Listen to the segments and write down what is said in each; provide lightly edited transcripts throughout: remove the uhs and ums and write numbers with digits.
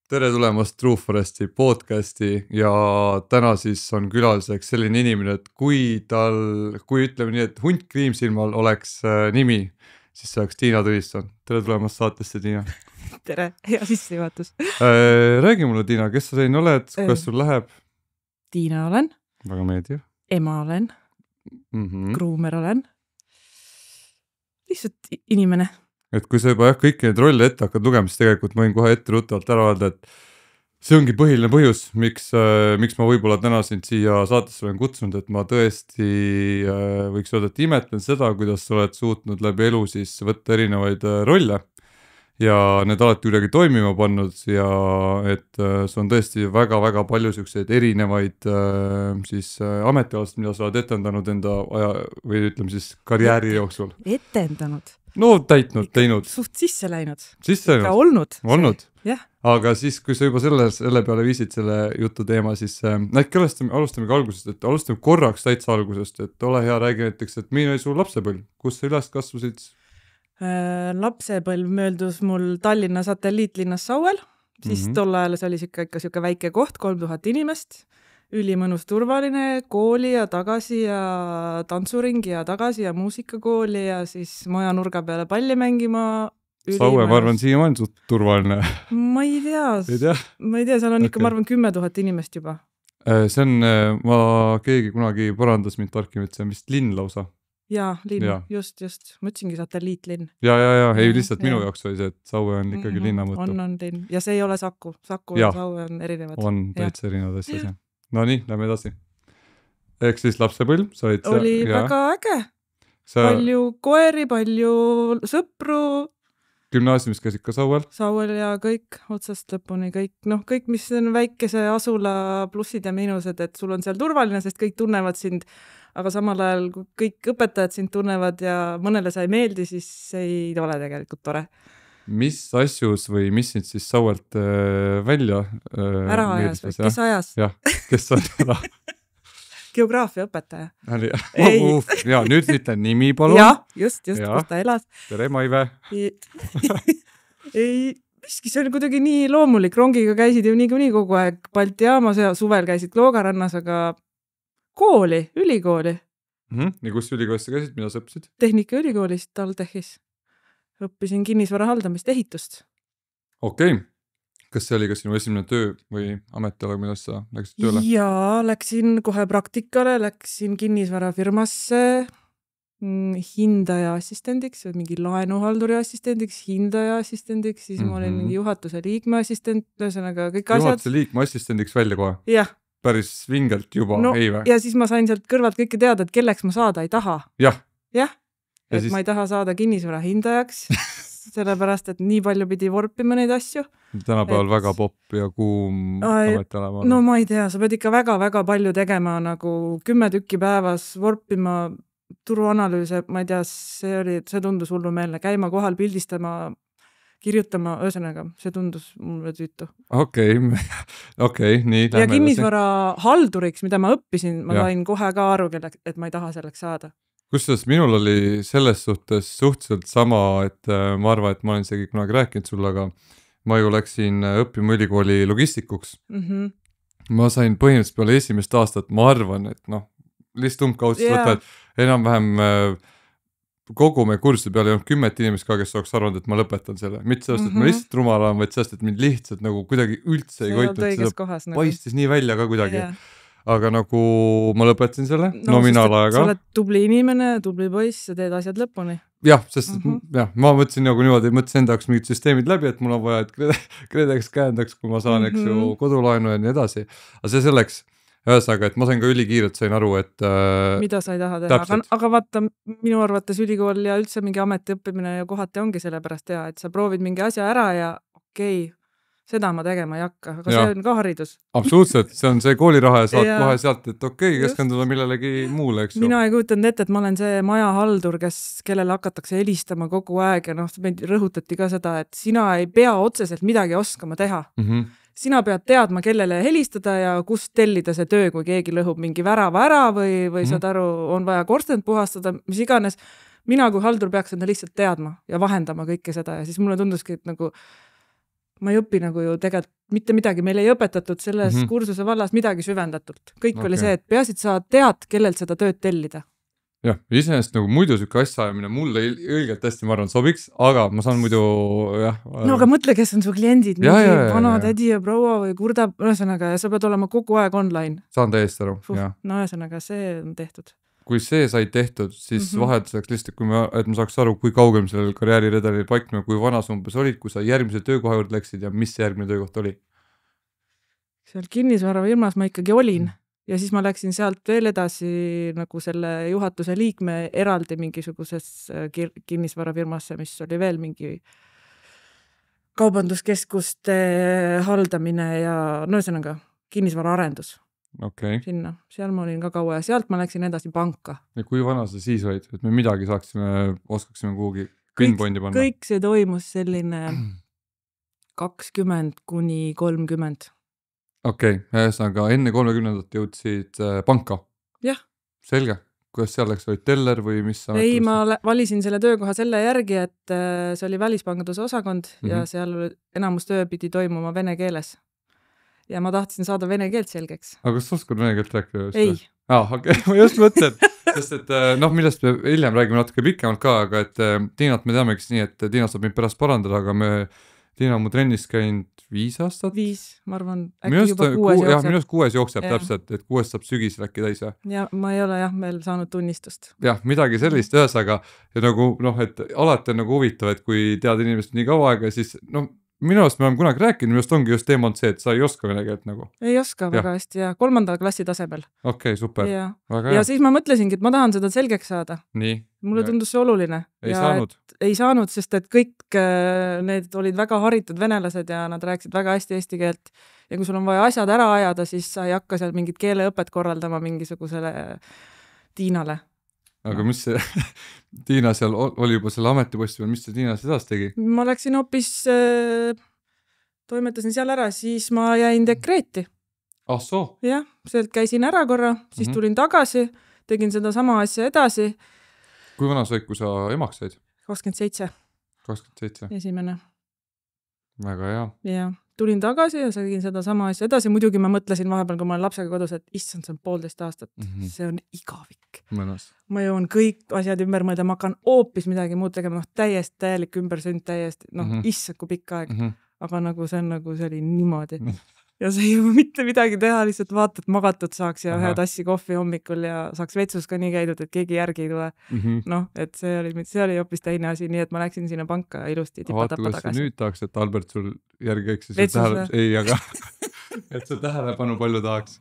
Tere tulemast True Foresti podcasti ja täna siis on külaliseks selline inimene, et kui ütleme nii, et hunt Kriimsilmal oleks nimi, siis see oleks Tiina Tõnisson. Tere tulemast saatesse, Tiina. Tere, hea sissejuhatus. Räägi mulle, Tiina, kes sa selline oled, kas sul läheb? Tiina olen, Väga meeldiv. ema olen, Kruumer olen, lihtsalt inimene. Et kui sa juba kõiki neid rolle ette hakkad lugema, siis tegelikult ma võin kohe ette ruttavalt ära öelda, et see ongi põhiline põhjus, miks ma võib-olla täna sind siia saatesse olen kutsunud, et ma tõesti võiks öelda, et imetlen seda, kuidas sa oled suutnud läbi elu siis võtta erinevaid rolle ja need alati kuidagi toimima pannud ja et see on tõesti väga-väga palju selliseid erinevaid siis ametialast, mida sa oled etendanud enda aja või ütleme siis karjääri jooksul. Etendanud. No täitnud, teinud. Suht sisse läinud. Sisse läinud. Olnud. Jah. Aga siis, kui sa juba selle peale viisid selle jutu teema, siis äkki alustamegi algusest, et alustame korraks täitsa algusest, et ole hea, räägi näiteks, et milline oli su lapsepõlv, kus sa üles kasvasid? Lapsepõlv mööldus mul Tallinna satelliitlinnas Sauel, siis tol ajal see oli ikka väike koht, 3000 inimest, ülimõnus turvaline, kooli ja tagasi ja tantsuringi ja tagasi ja muusikakooli ja siis maja nurga peale palli mängima. Saue, ma arvan, siiamaani on suht turvaline. Ma ei tea, seal on ikka, ma arvan, 10 000 inimest juba. See on, keegi kunagi parandas mind tarkima, et see on vist linn lausa. Jaa, linn, just. Ma ütlesingi satelliitlinn. Ja, ei lihtsalt minu jaoks oli see, et Saue on ikkagi linna mõttu. On linn. Ja see ei ole Saku ja Saue on erinevad. On täitsa erinevad asjad. No nii, lähme edasi. Ehk siis lapsepõlv said oli väga äge. Palju koeri, palju sõpru. Gümnaasiumis käisid ka Sauel? Sauel ja kõik, otsast lõpuni kõik. Kõik, mis on väikese asula plussid ja miinused, et sul on seal turvaline, sest kõik tunnevad sind, aga samal ajal, kui kõik õpetajad sind tunnevad ja mõnele sa ei meeldi, siis ei ole tegelikult tore. Mis asjus või mis sind siis Sauelt välja ära ajas või? Kes ajas? Jah, kes on ära? Geograafia õpetaja. Ja nüüd ütlen nimi, palun. Jah, just, kus ta elas. Tere, Maive. Ei, miski, see oli kuidagi nii loomulik. Rongiga käisid ju nii kogu aeg Balti jaamas ja suvel käisid Kloogarannas, aga ülikooli. Ja kus ülikoolis sa käisid, mida sa õppisid? Tehnika ülikoolis TalTechis. Õppisin kinnisvara haldamist, ehitust. Okei. Kas see oli ka sinu esimene töö või ametiala, kuidas sa läksid tööle? Jaa, läksin kohe praktikale, läksin kinnisvarafirmasse hindaja assistendiks, mingi laenuhalduri assistendiks, hindaja assistendiks, siis ma olin mingi juhatuse liikme assistent, ühesõnaga kõik asjad. Juhatuse liikme assistendiks välja kohe? Jah. Päris vingelt juba, ei või? Ja siis ma sain sealt kõrvalt kõike teada, et kelleks ma saada ei taha. Jah. Et ma ei taha saada kinnisvara hindajaks, sellepärast, et nii palju pidi vorpima neid asju. Tänapäeval väga popp ja kuum ametiala. No ma ei tea, sa pead ikka väga-väga palju tegema, nagu 10 tükki päevas vorpima turuanalüüse, ma ei tea, see tundus hullumeelne, käima kohal, pildistama, kirjutama, ühesõnaga, see tundus mulle tüütu. Okei, nii. Ja kinnisvara halduriks, mida ma õppisin, ma sain kohe ka aru, et ma ei taha selleks saada. Kusjuures minul oli selles suhtes suhteliselt sama, et ma arvan, et ma olen isegi kunagi rääkinud sulle, aga ma ju läksin õppima ülikooli logistikuks. Ma sain põhimõtteliselt peale esimest aastat, ma arvan, et lihtsalt umbkaudselt võtta, et enam-vähem kogu meie kursuse peale ei olnud 10 inimest ka, kes oleks arvanud, et ma lõpetan selle. Mitte sellest, et ma lihtsalt rumala olen, vaid sellest, et mind lihtsalt nagu kuidagi üldse ei koitnud. Seda paistis nii välja ka kuidagi. Aga nagu ma lõpetasin selle nominaalajaga. Sa oled tubli inimene, tubli poiss, sa teed asjad lõpuni. Jah, sest ma mõtlesin nagu niimoodi, mõtlesin enda jaoks mingid süsteemid läbi, et mul on vaja, et KredEx käendaks, kui ma saan, eks ju, kodulaenu ja nii edasi. Aga see selleks, ühesõnaga, et ma sain ka ülikiirelt, sain aru, et mida sa ei taha teha, aga vaata, minu arvates ülikool ja üldse mingi ameti õppimine ja kohati ongi sellepärast hea, et sa proovid mingi asja ära ja seda ma tegema ei hakka, aga see on ka haridus. Absoluutselt, see on see kooliraha ja saad kohe sealt, et keskenduda millelegi muule, eks ju. Mina ei kujutanud ette, et ma olen see majahaldur, kellele hakatakse helistama kogu aeg ja rõhutati ka seda, et sina ei pea otseselt midagi oskama teha. Sina pead teadma, kellele helistada ja kust tellida see töö, kui keegi lõhub mingi värava ära või saad aru, on vaja korstend puhastada, mis iganes. Mina kui haldur peaks enda lihtsalt teadma ja vahendama kõike seda ja siis mulle tunduski, et nagu ma ei õpi nagu ju tegelikult mitte midagi, meil ei õpetatud selles kursuse vallas midagi süvendatult. Kõik oli see, et peaasi, et sa tead, kellelt seda tööd tellida. Jah, iseenesest nagu muidu siuke asja ajamine mulle õigelt hästi, ma arvan, sobiks, aga ma saan muidu, jah. No aga mõtle, kes on su kliendid, vana tädi ja proua või kurdab, ühesõnaga, ja sa pead olema kogu aeg online. Saan täiesti aru, jah. No ühesõnaga, see on tehtud. Kui see sai tehtud, siis vahetuseks lihtsalt, et ma saaks aru, kui kaugel sellel karjääriredelil paiknema, kui vanas umbes olid, kui sa järgmise töökoha juurde läksid ja mis järgmine töökoht oli? Seal kinnisvarafirmas ma ikkagi olin. Ja siis ma läksin sealt veel edasi nagu selle juhatuse liikme eraldi mingisuguses kinnisvarafirmasse, mis oli veel mingi kaubanduskeskuste haldamine ja no ühesõnaga kinnisvaraarendus. Sinna, seal ma olin ka kaua ja sealt ma läksin edasi panka. Ja kui vana sa siis olid, et me midagi oskaksime kuhugi pinpointi panna? Kõik see toimus selline 20 kuni 30. Ühesõnaga enne 30. jõudsid panka? Jah. Selge. Kuidas seal läks, olid teller või mis? Ei, ma valisin selle töökoha selle järgi, et see oli välispanganduse osakond ja seal enamus töö pidi toimuma vene keeles. Ja ma tahtsin saada vene keelt selgeks. Aga kas sa oskad vene keelt rääkida? Ei. Ma just mõtlen, sest et millest me hiljem räägime natuke pikemalt ka, aga et Tiinat me teamegi nii, et Tiina saab mind pärast parandada, aga Tiina on mu trennis käinud 5 aastat. 5, ma arvan, äkki juba 6 jookseb. Minust 6 jookseb täpselt, et 6 saab sügisel äkki täis. Ja ma ei ole veel saanud tunnistust. Jah, midagi sellist ühesaga ja nagu et alati on nagu huvitav, et kui tead inimest nii kaua aega, siis minu arust me oleme kunagi rääkinud, minu arust ongi just teema see, et sa ei oska vene keelt nagu. Ei oska väga hästi ja 3. klassi tasemel. Super. Ja siis ma mõtlesingi, et ma tahan seda selgeks saada. Nii. Mulle tundus see oluline. Ei saanud, sest et kõik need olid väga haritud venelased ja nad rääkisid väga hästi eesti keelt. Ja kui sul on vaja asjad ära ajada, siis sa ei hakka seal mingit keeleõpet korraldama mingisugusele Tiinale. Aga mis see Tiina seal oli juba selle ametiposti peal, mis see Tiina sedas tegi? Ma läksin hoopis, toimetasin seal ära, siis ma jäin dekreeti. Soo? Jah, sealt käisin ära korra, siis tulin tagasi, tegin seda sama asja edasi. Kui vana sa olid, kui sa emaks said? 27. 27. Esimene. Väga hea. Jah. Tulin tagasi ja tegin seda sama asja edasi. Muidugi ma mõtlesin vahepeal, kui ma olen lapsega kodus, et issand, see on 1,5 aastat. See on igavik. Mõnes. Ma joon kõik asjad ümber mõelda, ma hakkan hoopis midagi muud tegema, täielik ümbersünd, issand kui pikk aeg. Aga nagu see oli niimoodi. Ja see ei jõua mitte midagi teha, lihtsalt vaatad, magatud saaks ja ühe tassi kohvi hommikul ja saaks vetsus ka nii käidud, et keegi järgi ei tule. Et see oli hoopis teine asi, nii et ma läksin sinna panka ilusti tipa-tapa tagasi. Vaata, kas nüüd tahaks, et Albert sul järgi eks et see tähelepanu palju tahaks.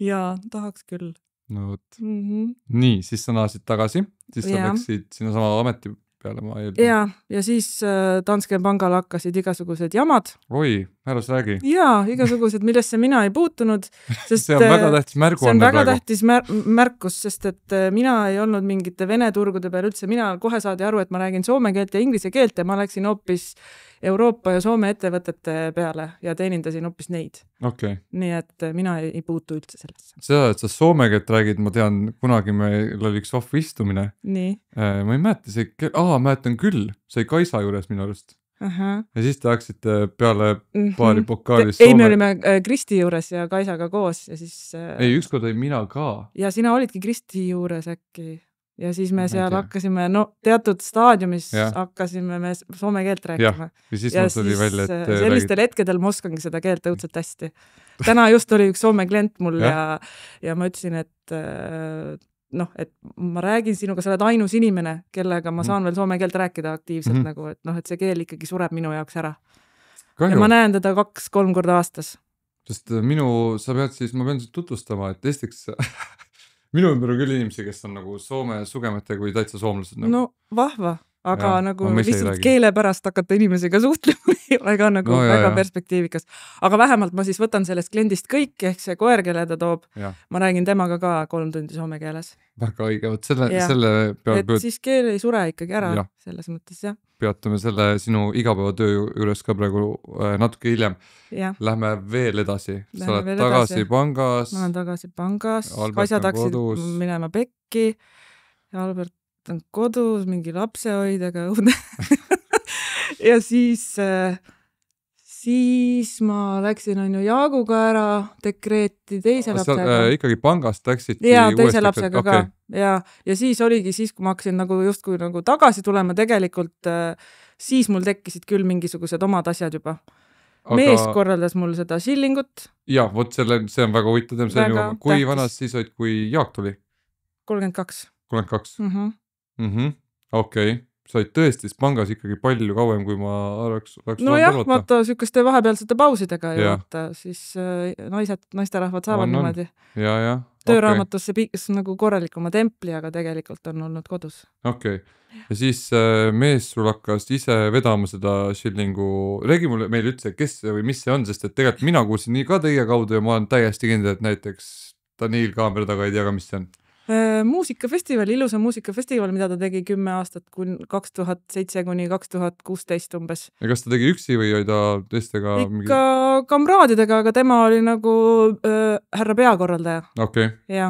Jaa, tahaks küll. No võt. Nii, siis sa naasid tagasi, siis sa läksid sinna sama ameti peale ma eeldan. Ja siis Danske pangal hakkasid igasugused jamad. Oi, äras räägi. Jaa, igasugused, millesse mina ei puutunud. See on väga tähtis märgu. See on väga tähtis märkus, sest et mina ei olnud mingite vene turgude peal üldse. Mina kohe saadi aru, et ma räägin soome keelt ja inglise keelt ja ma läksin hoopis Euroopa ja Soome ettevõtete peale ja teenindasin hoopis neid. Nii et mina ei puutu üldse sellesse. Seda, et sa soome keelt räägid, ma tean, kunagi meil oli üks vahva istumine. Nii. Ma ei mäleta, mäletan küll, sai Kaisa juures minu arust. Ja siis te haksite peale paari pokaalis Ei, me olime Kristi juures ja Kaisaga koos ja siis... Ei, ükskord olin mina ka. Ja sina olidki Kristi juures äkki. Ja siis me seal hakkasime, teatud staadiumis hakkasime me soome keelt rääkima. Ja siis mul tuli välja, et... Sellistel hetkedel ma oskangi seda keelt õudselt hästi. Täna just oli üks soome klient mul ja ma ütlesin, et ma räägin sinuga, sa oled ainus inimene, kellega ma saan veel soome keelt rääkida aktiivselt, et see keel ikkagi sureb minu jaoks ära. Ja ma näen teda 2-3 korda aastas. Sest ma pean sind tutvustama, et esiteks... Minu ümber on küll inimesi, kes on nagu soome sugemetega või täitsa soomlased. No vahva, aga lihtsalt keele pärast hakata inimesega suhtlema ei ole ka väga perspektiivikas. Aga vähemalt ma siis võtan sellest kliendist kõik, ehk see koer, kelle ta toob. Ma räägin temaga ka 3 tundi soome keeles. Väga õige, selle peal... Et siis keel ei sure ikkagi ära selles mõttes, jah. Peatame selle sinu igapäevatöö juures ka praegu natuke hiljem. Lähme veel edasi. Sa oled tagasi pangas. Ma olen tagasi pangas. Asjad hakkasid minema pekki. Ja Albert on kodus mingi lapsehoidega õudne. Ja siis siis ma läksin on ju Jaaguga ära dekreeti teise lapsega. Ikkagi pangast läksidki ja teise lapsega ka. Ja siis oligi siis, kui ma hakkasin nagu justkui nagu tagasi tulema, tegelikult siis mul tekkisid küll mingisugused omad asjad juba. Mees korraldas mul seda shillingut. Ja, vot see on väga huvitav. Kui vanas siis olid, kui Jaak tuli? 32. 32? Okei. Sa olid tõesti pangas ikkagi palju kauem, kui ma oleks no jah, vaata sükeste vahepealsete pausidega ja vaata, siis naisterahvad saavad niimoodi. Tööraamatusse piikas nagu korralikuma templi, aga tegelikult on olnud kodus. Okei. Ja siis mees sul hakkas ise vedama seda shillingu. Regi mulle meil üldse, kes või mis see on, sest et tegelikult mina kuulsin nii ka teie kaudu ja ma olen täiesti kindel, et näiteks Daniil kaamera taga ei tea ka, mis see on. Muusikafestival, ilusa muusikafestival, mida ta tegi 10 aastat 2007 kuni 2016 umbes. Ja kas ta tegi üksi või oli ta teistega? Ikka kamraadidega, aga tema oli nagu härra peakorraldaja. Okei. Ja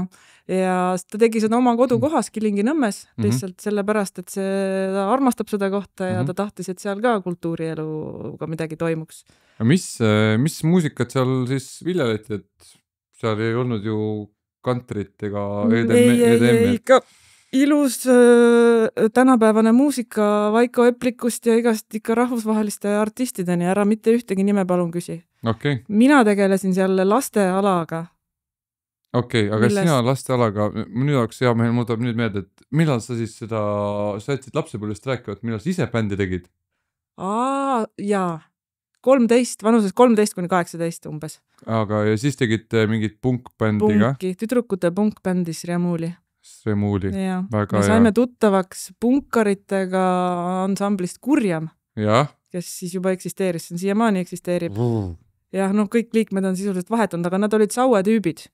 ta tegi seda oma kodukohas Kilingi-Nõmmes lihtsalt sellepärast, et ta armastab seda kohta ja ta tahtis, et seal ka kultuurieluga midagi toimuks. Mis muusikat seal siis viljeleti, et seal ei olnud ju kantrit ega EDM-i? Ikka ilus tänapäevane muusika Vaiko Eplikust ja igast ikka rahvusvaheliste artistideni, ära mitte ühtegi nime palun küsi. Okay. Mina tegelesin seal lastealaga. Okei, aga sina lastealaga, nüüd oleks hea mehel muudab nüüd meelde, et millal sa siis sa jätsid lapsepõlvest rääkivat, millal sa ise bändi tegid? Jaa. 13, vanuses 13 kuni 18 umbes. Aga ja siis tegite mingit punkbändiga? Tüdrukute punkbändi Sriamuli. Ja. Me saime tuttavaks punkaritega ansamblist Kurjam, kes siis juba eksisteeris, see siiamaani eksisteerib. Ja kõik liikmed on sisuliselt vahetunud, aga nad olid Saue tüübid.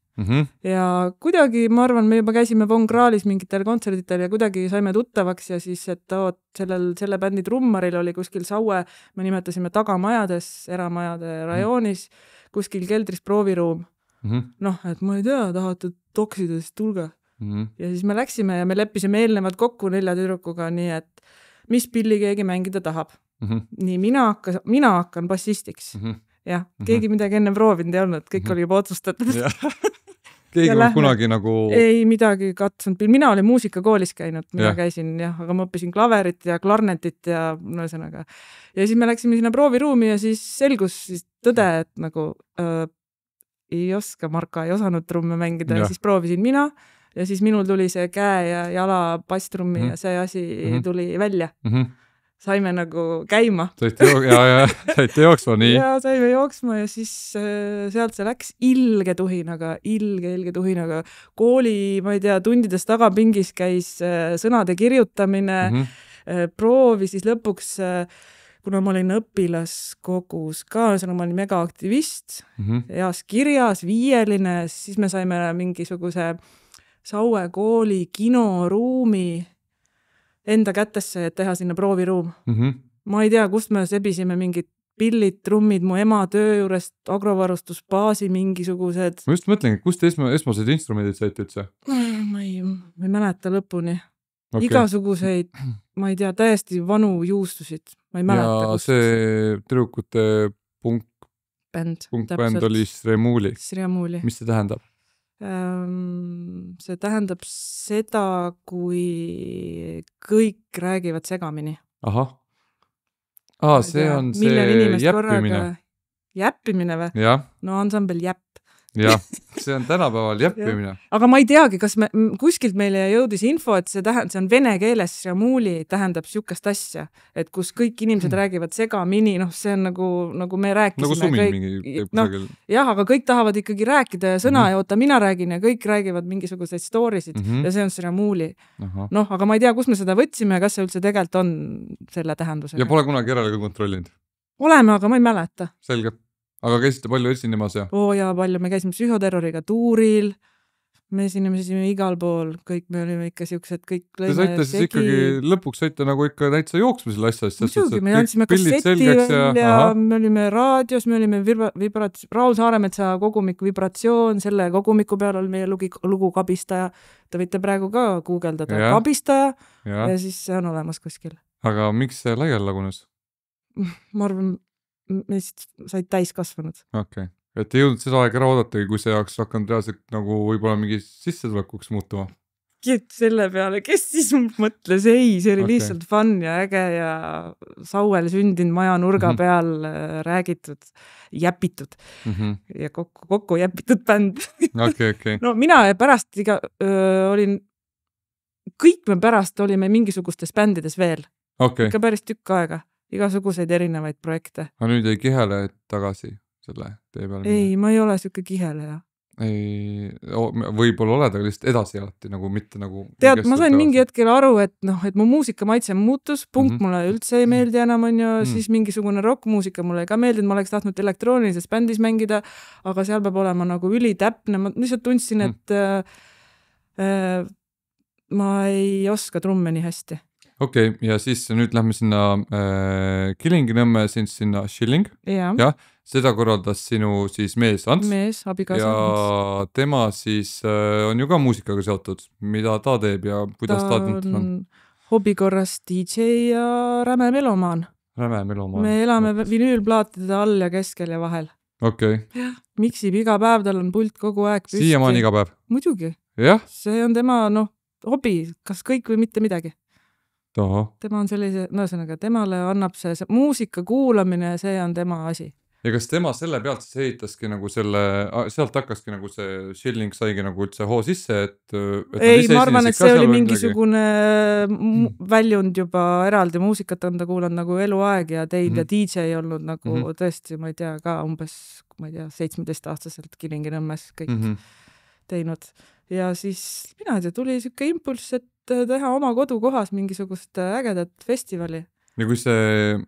Ja kuidagi, ma arvan, me juba käisime Von Krahlis mingitel kontserditel ja kuidagi saime tuttavaks ja siis, et selle bändi trummaril oli kuskil Saue, me nimetasime tagamajades, eramajade rajoonis, kuskil keldris prooviruum. Et ma ei tea, tahate toksida, siis tulge. Ja siis me läksime ja me leppisime eelnevad kokku 4 tüdrukuga, nii et mis pilli keegi mängida tahab. Nii mina hakkan bassistiks. Jah, keegi midagi enne proovinud ei olnud, kõik oli juba otsustatud. Keegi on kunagi nagu... Ei midagi katsunud. Mina olin muusikakoolis käinud, mina käisin, aga ma õppisin klaverit ja klarnetit ja ühesõnaga. Ja siis me läksime sinna prooviruumi ja siis selgus siis tõde, et nagu ei oska, Marka ei osanud trumme mängida ja siis proovisin mina ja siis minul tuli see käe ja jala basstrummi ja see asi tuli välja. Saime nagu käima. Saite jooksma, nii? Ja saime jooksma ja siis sealt see läks ilge tuhinaga. Kooli, ma ei tea, tundides tagapingis käis sõnade kirjutamine, proovi siis lõpuks, kuna ma olin õpilaskogus ka, ma olin megaaktivist, heas kirjas, 5, siis me saime mingisuguse Saue kooli kinoruumi enda kätesse, et teha sinna prooviruum. Ma ei tea, kust me sebisime mingid pillid, trummid, mu ema töö juurest, agrovarustusbaasi mingisugused. Ma just mõtlen, kust esmased instrumendid saite üldse? Ma ei mäleta lõpuni. Igasuguseid, ma ei tea, täiesti vanu juustusid. Ma ei mäleta, kust. Ja see tüdrukute punkbänd oli Sriamuli. Mis see tähendab? See tähendab seda, kui kõik räägivad segamini. Ahah. See on see jäppimine. Jäppimine või? Jah. No ansambel Jäpp. Jah, see on tänapäeval jäppimine. Aga ma ei teagi, kas kuskilt meile jõudis info, et see on vene keeles Sriamuli tähendab siukest asja, et kus kõik inimesed räägivad segamini, see on nagu me rääkisime. Nagu sumin mingi kusagil. Jah, aga kõik tahavad ikkagi rääkida ja sõna ja oota, mina räägin ja kõik räägivad mingisuguseid storysid ja see on Sriamuli. Aga ma ei tea, kus me seda võtsime ja kas see üldse tegelikult on selle tähendusega. Ja pole kunagi järele kontrollinud? Oleme, aga ma ei mäleta. Selge. Aga käisite palju esinemas ja? Palju, me käisime psühhoterroriga tuuril, me esinesime igal pool, kõik me olime ikka siuksed, kõik lõime segi. Te saite siis ikkagi, lõpuks saite nagu ikka täitsa jooksma selle asja. Muidugi, me andsime kasseti välja, me olime raadios, me olime Raul Saaremetsa kogumiku Vibratsioon, selle kogumiku peal oli meie lugu Kabistaja. Te võite praegu ka guugeldada Kabistaja ja siis see on olemas kuskil. Aga miks see laial lagunes? Ma arvan, meist said täiskasvanud. Okei. Et ei jõudnud seda aega ära oodatagi, kui see oleks hakanud reaalselt nagu võib-olla mingi sissetulekuks muutuma. Selle peale, kes siis mõtles, ei, see oli lihtsalt fun ja äge ja Sauel sündinud maja nurga peal räägitud, jäpitud ja kokku jäpitud bänd. Okay. No mina pärast olin, kõik me pärast olime mingisugustes bändides veel. Ikka päris tükk aega, igasuguseid erinevaid projekte. Aga nüüd jäi Kihele tagasi selle tee peal? Ei, ma ei ole siuke Kiheleja. Ei, võib-olla oled, aga lihtsalt edasi alati, nagu mitte nagu... Tead, ma sain mingi hetkel aru, et et mu muusika maitse muutus, punk mulle üldse ei meeldi enam, on ju, siis mingisugune rockmuusika mulle ei ka meeldinud, ma oleks tahtnud elektroonilises bändis mängida, aga seal peab olema nagu ülitäpne, ma lihtsalt tundsin, et ma ei oska trumme nii hästi. Okei, ja siis nüüd lähme sinna Kilingi-Nõmme, sinna Schilling. Ja, seda korraldas sinu siis mees Ants. Mees, abikaasa. Ja tema siis on ju ka muusikaga seotud. Mida ta teeb ja kuidas ta tuntud on? Hobikorras DJ ja räme melomaan. Räme melomaan. Me elame vinüülplaatide all ja keskel ja vahel. Okei. Miksib iga päev, tal on pult kogu aeg püsti. Siiamaani iga päev? Muidugi. Jah? See on tema, hobi, kas kõik või mitte midagi. Toho. Tema on sellise, ühesõnaga, temale annab see muusika kuulamine ja see on tema asi. Ja kas tema selle pealt siis ehitaski nagu sealt hakkaski nagu see Schilling saigi nagu üldse hoo sisse, et ei, ma arvan, et see oli mingisugune väljund juba eraldi muusikat on ta kuulanud nagu eluaeg ja teinud ja DJ olnud nagu tõesti, ma ei tea, ka umbes, 17-aastaselt Kilingi-Nõmmes kõik teinud. Ja siis mina ei tea, tuli siuke impulss, et teha oma kodukohas mingisugust ägedat festivali. Ja kui see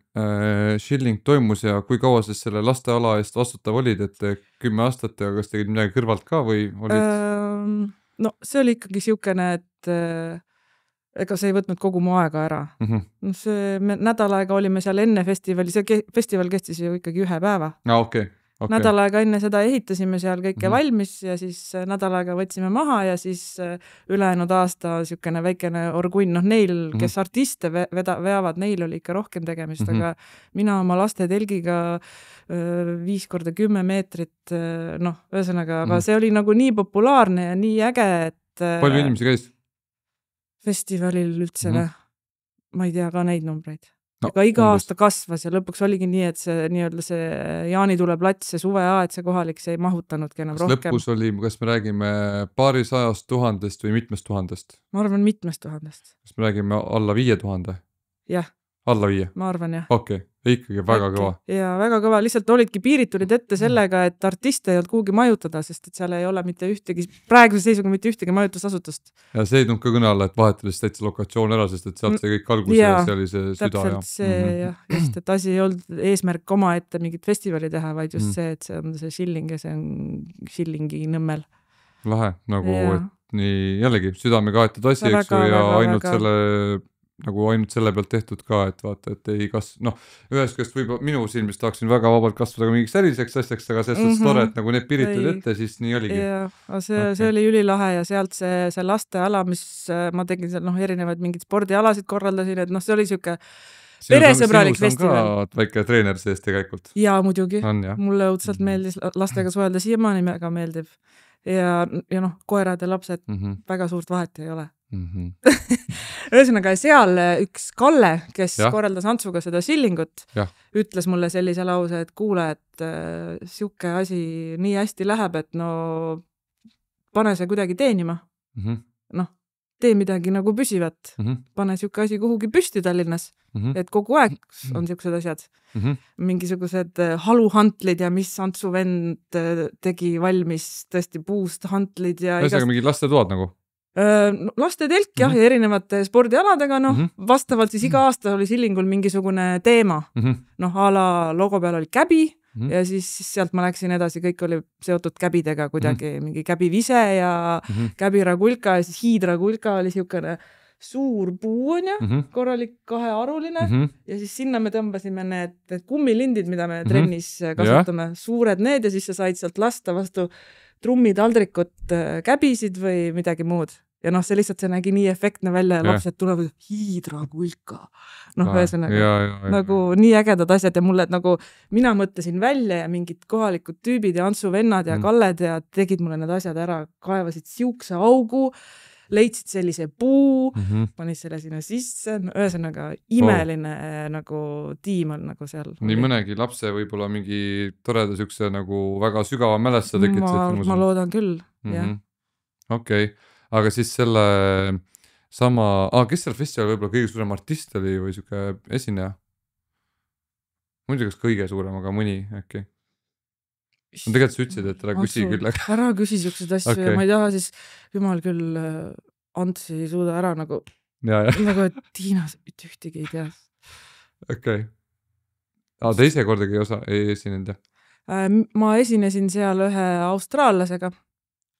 Schilling toimus ja kui kaua siis selle lasteala eest vastutav olid, et 10 aastat ja kas tegid midagi kõrvalt ka või olid? No see oli ikkagi siukene, et ega see ei võtnud kogu mu aega ära. See nädal aega olime seal enne festivali, see festival kestis ju ikkagi 1 päeva. Okei. Nädal aega enne seda ehitasime seal kõike valmis ja siis nädal aega võtsime maha ja siis ülejäänud aasta siukene väikene orgunn, neil, kes artiste veavad, neil oli ikka rohkem tegemist, aga mina oma laste telgiga 5x10 meetrit, ühesõnaga, aga see oli nagu nii populaarne ja nii äge, et palju inimesi käis? Festivalil üldse ma ei tea ka neid numbreid. Aga iga aasta kasvas ja lõpuks oligi nii, et see nii-öelda see Jaanitule plats, see suveaed, see kohalik, see ei mahutanudki enam rohkem. Lõpus oli, kas me räägime paarisajast tuhandest või mitmest tuhandest? Ma arvan mitmest tuhandest. Kas me räägime alla 5000? Jah. Alla 5? Ma arvan, jah. Okei, ikkagi väga kõva. Ja väga kõva, lihtsalt olidki piiritulid ette sellega, et artiste ei olnud kuhugi majutada, sest et seal ei ole mitte ühtegi, praeguse seisuga mitte ühtegi majutusasutust. Ja see ei tulnud ka kõne alla, et vahetades täitsa lokatsioon ära, sest et sealt see kõik algus ja see oli see süda. Täpselt see, jah, just, et asi ei olnud eesmärk oma ette mingit festivali teha, vaid just see, et see on see Schilling ja see on Schillingi-Nõmmel. Lahe, nagu et nii jällegi südamega aetud asi, eks ja ainult selle pealt tehtud ka, et vaata, et ei ühest käest võib minu silmist tahaksin väga vabalt kasvada ka mingiks äriseks asjaks, aga see on tore, et nagu need piiritud ette, siis nii oligi. See oli ülilahe ja sealt see lasteala, mis ma tegin seal erinevaid mingid spordialasid korraldasin, et see oli siuke peresõbralik festival. Sinus on ka väike treener sees tegelikult. Jaa, muidugi. Mulle õudselt meeldis lastega suhelda, siiamaani väga meeldib. Ja koerad ja lapsed väga suurt vahet ei ole. Ühesõnaga seal üks Kalle, kes korraldas Antsuga seda Schillingut, ütles mulle sellise lause, et kuule, et siuke asi nii hästi läheb, et pane see kuidagi teenima. Tee midagi nagu püsivat. Pane siuke asi kuhugi püsti Tallinnas, et kogu aeg on siuksed asjad. Mingisugused haluhantlid ja mis Antsu vend tegi valmis tõesti puust hantlid ja ühesõnaga mingid lastetoad nagu? Lastetelk ja erinevate spordialadega, vastavalt siis iga aasta oli Schillingul mingisugune teema. A la logo peal oli käbi ja siis sealt ma läksin edasi, kõik oli seotud käbidega kuidagi, mingi käbivise ja käbiragulka ja siis hiidragulka oli siukene suur puu on ja, korralik 2-aruline ja siis sinna me tõmbasime need kummilindid, mida me trennis kasutame, suured need ja siis sa said sealt lasta vastu trummid, aldrikut, käbisid või midagi muud. ja noh, see lihtsalt, see nägi nii efektne välja ja lapsed tulevad hiidrakulka. Noh, ühesõnaga nagu nii ägedad asjad ja mulle nagu mina mõtlesin välja ja mingid kohalikud tüübid ja Antsu vennad ja Kalled ja tegid mulle need asjad ära, kaevasid siukse augu, leidsid sellise puu, panid selle sinna sisse, ühesõnaga imeline nagu tiim on nagu seal. Nii mõnegi lapse võib-olla mingi toreda siukse nagu väga sügava mälestuse tekitasid. Ma loodan küll, jah. Okei. Aga siis selle sama, kes seal festival võib-olla kõige suurem artist oli või siuke esineja? Muidu kas kõige suurem, aga mõni äkki? Tegelikult sa ütlesid, et ära küsi küll. Ära küsi siukseid asju ja ma ei taha siis, jumal küll, Antsi ei suuda ära nagu, et Tiina ühtegi ei tea. Okei. Ta ise kordagi ei esinenud, jah? Ma esinesin seal ühe austraallasega.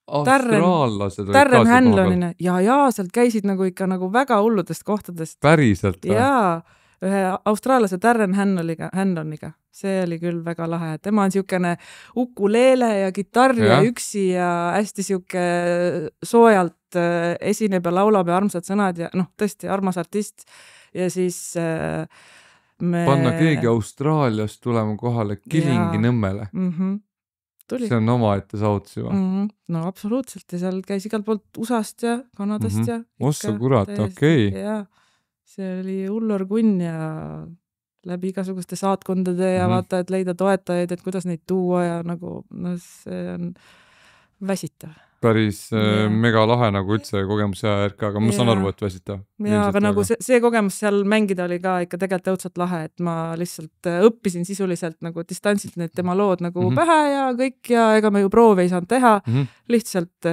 Austraallased Darren Hanlonine ja sealt käisid nagu ikka nagu väga hulludest kohtadest. Päriselt? Jaa, ühe austraallase Darren Hanloniga. See oli küll väga lahe. Tema on siukene ukuleele ja kitarr ja üksi ja hästi siuke soojalt esineb ja laulab ja armsad sõnad ja noh, tõesti armas artist. Ja siis panna keegi Austraaliast tulema kohale Kilingi Nõmmele. Tuli. See on oma ette saavutus juba. No absoluutselt ja seal käis igalt poolt USA-st ja Kanadast ja ossa kurat, okei. Ja see oli hullur kunn ja läbi igasuguste saatkondade ja vaata, et leida toetajaid, et kuidas neid tuua ja nagu see on väsitav. Päris mega lahe nagu üldse kogemus RK, aga ma saan aru, et väsitav. Ja, aga nagu see kogemus seal mängida oli ka ikka tegelikult õudselt lahe, et ma lihtsalt õppisin sisuliselt nagu distantsilt need tema lood nagu pähe ja kõik ja ega me ju proove ei saanud teha. Lihtsalt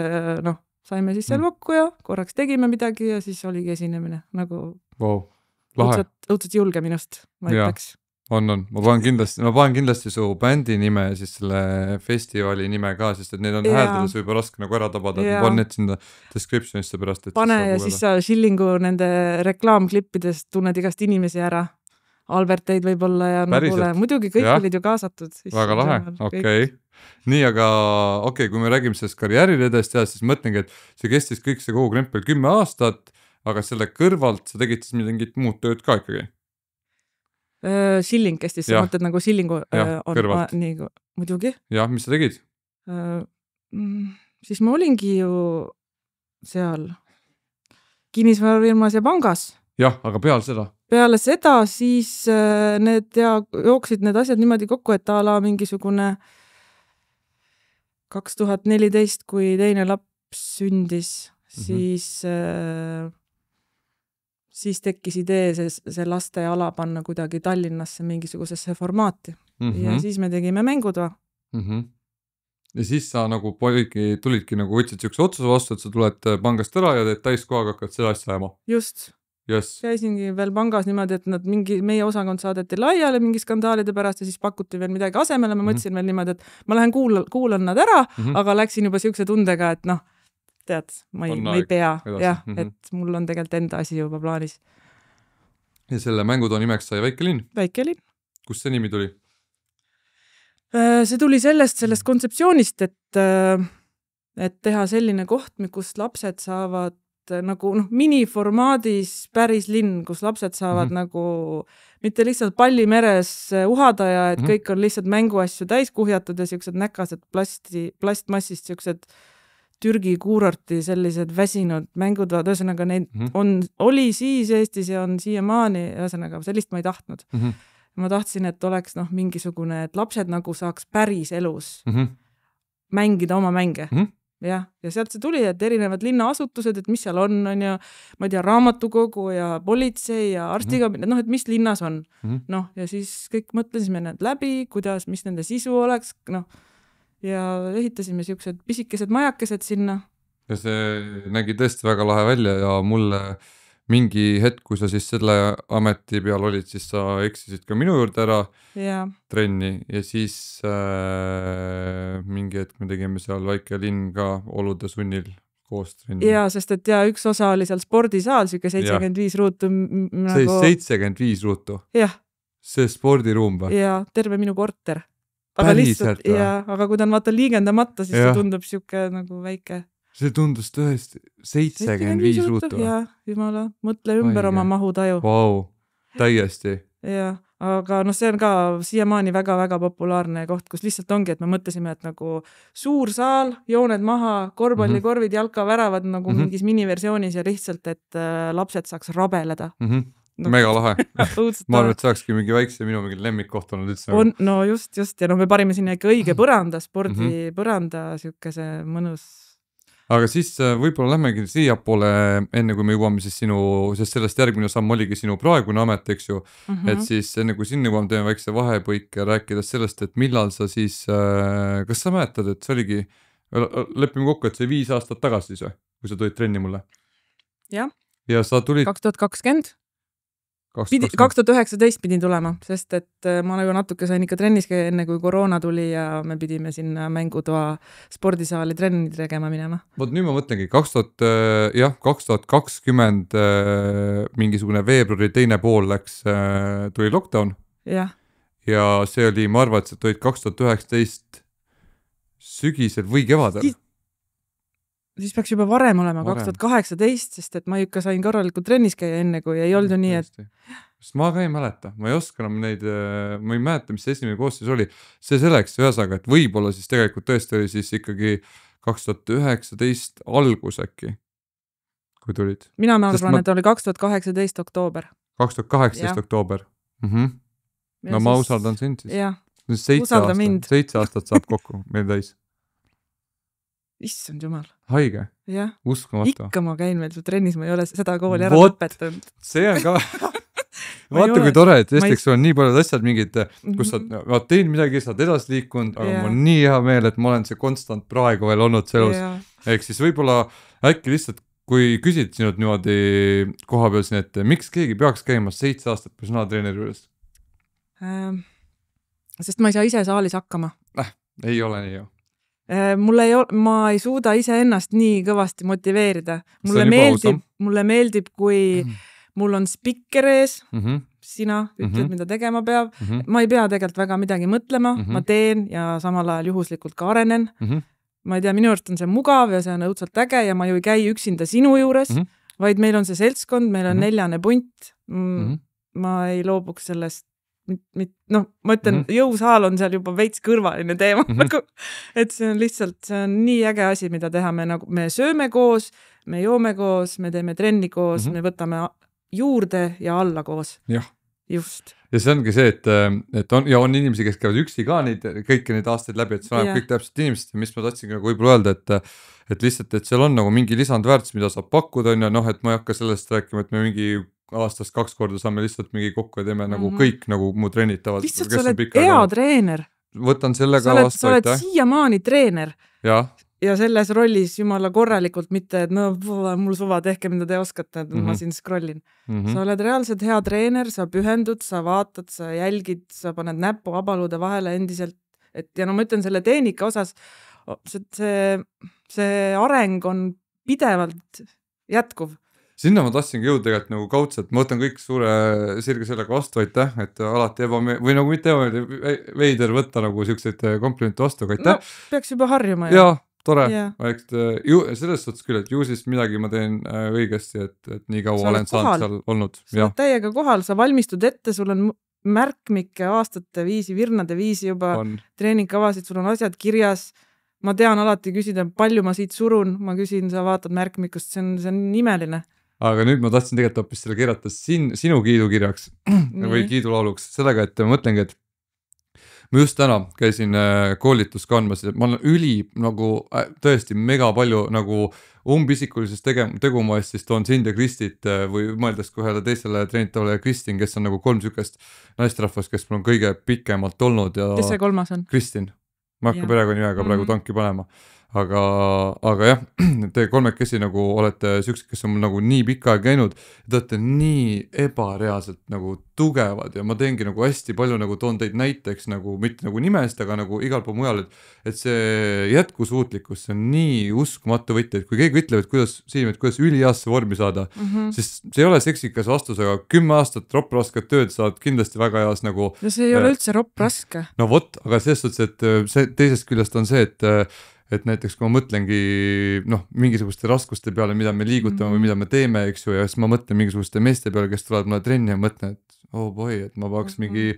saime siis seal kokku ja korraks tegime midagi ja siis oligi esinemine nagu õudselt julge minust, ma ütleks. On. Ma panen kindlasti su bändi nime ja siis selle festivali nime ka, sest et need on hääldades võib raske nagu ära tabada, et ma panen need sinna descriptionisse pärast. Pane ja siis sa Schillingu nende reklaamklippidest tunned igast inimesi ära. Alberteid võib-olla ja muidugi kõik olid ju kaasatud. Väga lahe, okei. Nii, aga kui me räägime sellest karjääriredest ja siis mõtlengi, et see kestis kõik see kogu krempel 10 aastat, aga selle kõrvalt sa tegid siis mingit muud tööd ka ikkagi? Schilling kestis, sa mõtled nagu Schillingu kõrvalt. Muidugi. Jah, mis sa tegid? Siis ma olingi ju seal kinnisvarafirmas ja pangas. Jah, aga peale seda siis jooksid need asjad niimoodi kokku, et ala mingisugune 2014, kui teine laps sündis, siis tekkis idee see laste ala panna kuidagi Tallinnasse mingisugusesse formaati. Ja siis me tegime mängutoa. Ja siis sa nagu tulidki nagu võtsid siukse otsuse vastu, et sa tuled pangast ära ja teed täiskohaga hakkad selle asja ajama. Just. Käisingi veel pangas niimoodi, et meie osakond saadeti laiali mingi skandaalide pärast ja siis pakuti veel midagi asemele. Ma mõtlesin veel niimoodi, et ma lähen kuulan nad ära, aga läksin juba siukse tundega, et tead, ma ei pea, et mul on tegelikult enda asi juba plaanis. Ja selle mängutoa nimeks sai Väike-linn? Väike-linn. Kust see nimi tuli? See tuli sellest kontseptsioonist, et teha selline koht, kus lapsed saavad nagu miniformaadis päris linn, kus lapsed saavad nagu mitte lihtsalt pallimeres uhada ja et kõik on lihtsalt mänguasju täis kuhjatud ja siuksed näkased plastmassist siuksed Türgi kuurorti sellised väsinud mängutoad, ühesõnaga neid oli siis Eestis ja on siiamaani, ühesõnaga sellist ma ei tahtnud. Ma tahtsin, et oleks mingisugune, et lapsed nagu saaks päris elus mängida oma mänge. Ja sealt see tuli, et erinevad linnaasutused, et mis seal on ja ma ei tea, raamatukogu ja politsei ja arstikabinet, et mis linnas on. Ja siis kõik mõtlesime need läbi, mis nende sisu oleks, ja ehitasime siuksed pisikesed majakesed sinna. Ja see nägi tõesti väga lahe välja ja mulle mingi hetk, kui sa siis selle ameti peal olid, siis sa eksisid ka minu juurde ära trenni ja siis mingi hetk me tegime seal Väike-linn ka olude sunnil koos trenni. Ja, sest et üks osa oli seal spordisaal, siuke 75 ruutu. See 75 ruutu? Jah. See spordiruum või? Ja, terve minu korter. Aga lihtsalt, aga kui ta on vaata liigendamata, siis see tundub siuke nagu väike. see tundus tõesti 75 ruutu. Jaa, jumala, mõtle ümber oma mahutaju. Vau, täiesti. Jah, aga see on ka siiamaani väga-väga populaarne koht, kus lihtsalt ongi, et me mõtlesime, et nagu suur saal, jooned maha, korvpallikorvid, jalkaväravad nagu mingis miniversioonis ja lihtsalt, et lapsed saaks rabeleda. Mega lahe. Ma arvan, et see olekski mingi väikse minu mingi lemmikkoht olnud üldse. No just. Ja me parime sinna ikka õige põranda, spordipõranda, siukese mõnus. Aga siis võib-olla lähmegi siia poole, enne kui me jõuame siis sest sellest järgmine samm oligi sinu praegune amet, eks ju, et siis enne kui sinna jõuame teeme väikse vahepõike rääkides sellest, et millal sa siis, kas sa mäletad, et see oligi, lepime kokku, et see 5 aastat tagasi siis, kui sa tulid trenni mulle? Jah. Ja sa tulid 2020. 2019 pidin tulema, sest et ma nagu natuke sain ikka trennis käia enne kui koroona tuli ja me pidime sinna mängutoa spordisaali trenni tegema minema. Vot nüüd ma mõtlengi, 2020 mingisugune veebruari teine pool tuli lockdown. Jah. Ja see oli, ma arvan, et sa tulid 2019 sügisel või kevadel. Siis peaks juba varem olema, 2018, sest et ma ikka sain korralikult trennis käia enne, kui ei olnud ju nii, et... Sest ma ka ei mäleta, ma ei oska enam neid, ma ei mäleta, mis esimene koosseis oli. See selleks ühesaga, et võib-olla siis tegelikult tõesti oli siis ikkagi 2019 algus äkki, kui tulid. Mina arvan, et oli 2018 oktoober. 2018 oktoober. No ma usaldan sind siis. Jah, 7 aastat saab kokku meil täis. Issand jumal. Haige? Jah. Uskumatu. Ikka ma käin veel su trennis, ma ei ole seda kooli ära lõpetanud. See on ka... Vaata kui tore, et Esteks on nii paljud asjad mingid, kus sa teinud midagi, sa oled edasi liikunud, aga mul on nii hea meel, et ma olen see konstant praegu veel olnud selus. Ehk siis võib-olla äkki lihtsalt, kui küsid sinult niimoodi koha peal siin, et miks keegi peaks käima 7 aastat personaaltreeneri juures? Sest ma ei saa ise saalis hakkama. Ei ole nii ju. Ma ei suuda ise ennast nii kõvasti motiveerida. Mulle meeldib, kui mul on spikker ees, sina ütled, mida tegema peab. Ma ei pea tegelikult väga midagi mõtlema, ma teen ja samal ajal juhuslikult ka arenen. Ma ei tea, minu arust on see mugav ja see on õudselt äge ja ma ju ei käi üksinda sinu juures, vaid meil on see seltskond, meil on 4 punt. Ma ei loobuks sellest. Ma ütlen, jõusaal on seal juba veits kõrvaline teema, et see on lihtsalt, see on nii äge asi, mida teha, me sööme koos, me joome koos, me teeme trenni koos, me võtame juurde ja alla koos. Jah. Just. Ja see ongi see, et on inimesi, kes käivad üksi ka kõiki neid aastaid läbi, et see on kõik täpselt inimesed, mis ma tahtsin nagu võib-olla öelda, et lihtsalt, et seal on nagu mingi lisandväärtus, mida saab pakkuda, et ma ei hakka sellest rääkima, et me mingi aastast 2 korda saame lihtsalt mingi kokku ja teeme nagu kõik nagu mu treenitavad. Lihtsalt sa oled hea treener. Võtan selle ka vastu. Sa oled siiamaani treener. Ja selles rollis jumala korralikult, mitte, et mul suva, tehke, mida te oskate, et ma siin scrollin. Sa oled reaalselt hea treener, sa pühendud, sa vaatad, sa jälgid, sa paned näppu abaluude vahele endiselt. Ja ma ütlen selle tehnika osas, see areng on pidevalt jätkuv. Sinna ma tahtsingi jõuda tegelikult nagu kaudselt, ma võtan kõik suure sirge sellega vastu, aitäh, et alati või nagu mitte veider võtta nagu siukseid komplimente vastu, aitäh. No, peaks juba harjuma. Jaa, tore. Selles suhtes küll, et ju siis midagi ma teen õigesti, et nii kaua olen saanud seal olnud. Sa oled täiega kohal, sa valmistud ette, sul on märkmike aastate viisi, virnade viisi juba treeningkavasid, sul on asjad kirjas. Ma tean alati küsida, palju ma siit surun, ma küsin, sa vaatad märkmikust, see on imeline. Aga nüüd ma tahtsin tegelikult hoopis selle kirjata sinu kiidukirjaks või kiidulauluks sellega, et ma mõtlengi, et ma just täna käisin koolitus kandmas ja ma olen nagu tõesti mega palju nagu umbisikulises tegumaast, siis toon sind ja Kristit või mõeldes kui ühele teisele treenitavale Kristin, kes on nagu 3 sükest naisterahvast, kes mul on kõige pikemalt olnud. Kes see 3 on? Kristin. Ma hakka perekonnimega praegu tanki panema. Aga jah, te 3 nagu olete siuksed, kes on mul nagu nii pikka aeg käinud ja te olete nii ebareaalselt nagu tugevad ja ma teengi nagu hästi palju nagu toon teid näiteks nagu mitte nagu nimest, aga nagu igal pool mujal, et see jätkusuutlikkus, see on nii uskumatu võti, et kui keegi ütleb, et kuidas üliheasse vormi saada, siis see ei ole seksikas vastus, aga 10 aastat ropprasket tööd saad kindlasti väga heas nagu... No see ei ole üldse roppraske. No vot, aga selles suhtes, et see teisest küljest on see, et et näiteks kui ma mõtlengi mingisuguste raskuste peale, mida me liigutame või mida me teeme, eks ju, ja siis ma mõtlen mingisuguste meeste peale, kes tulevad mulle trenni ja mõtlen, et oh boy, et ma peaks mingi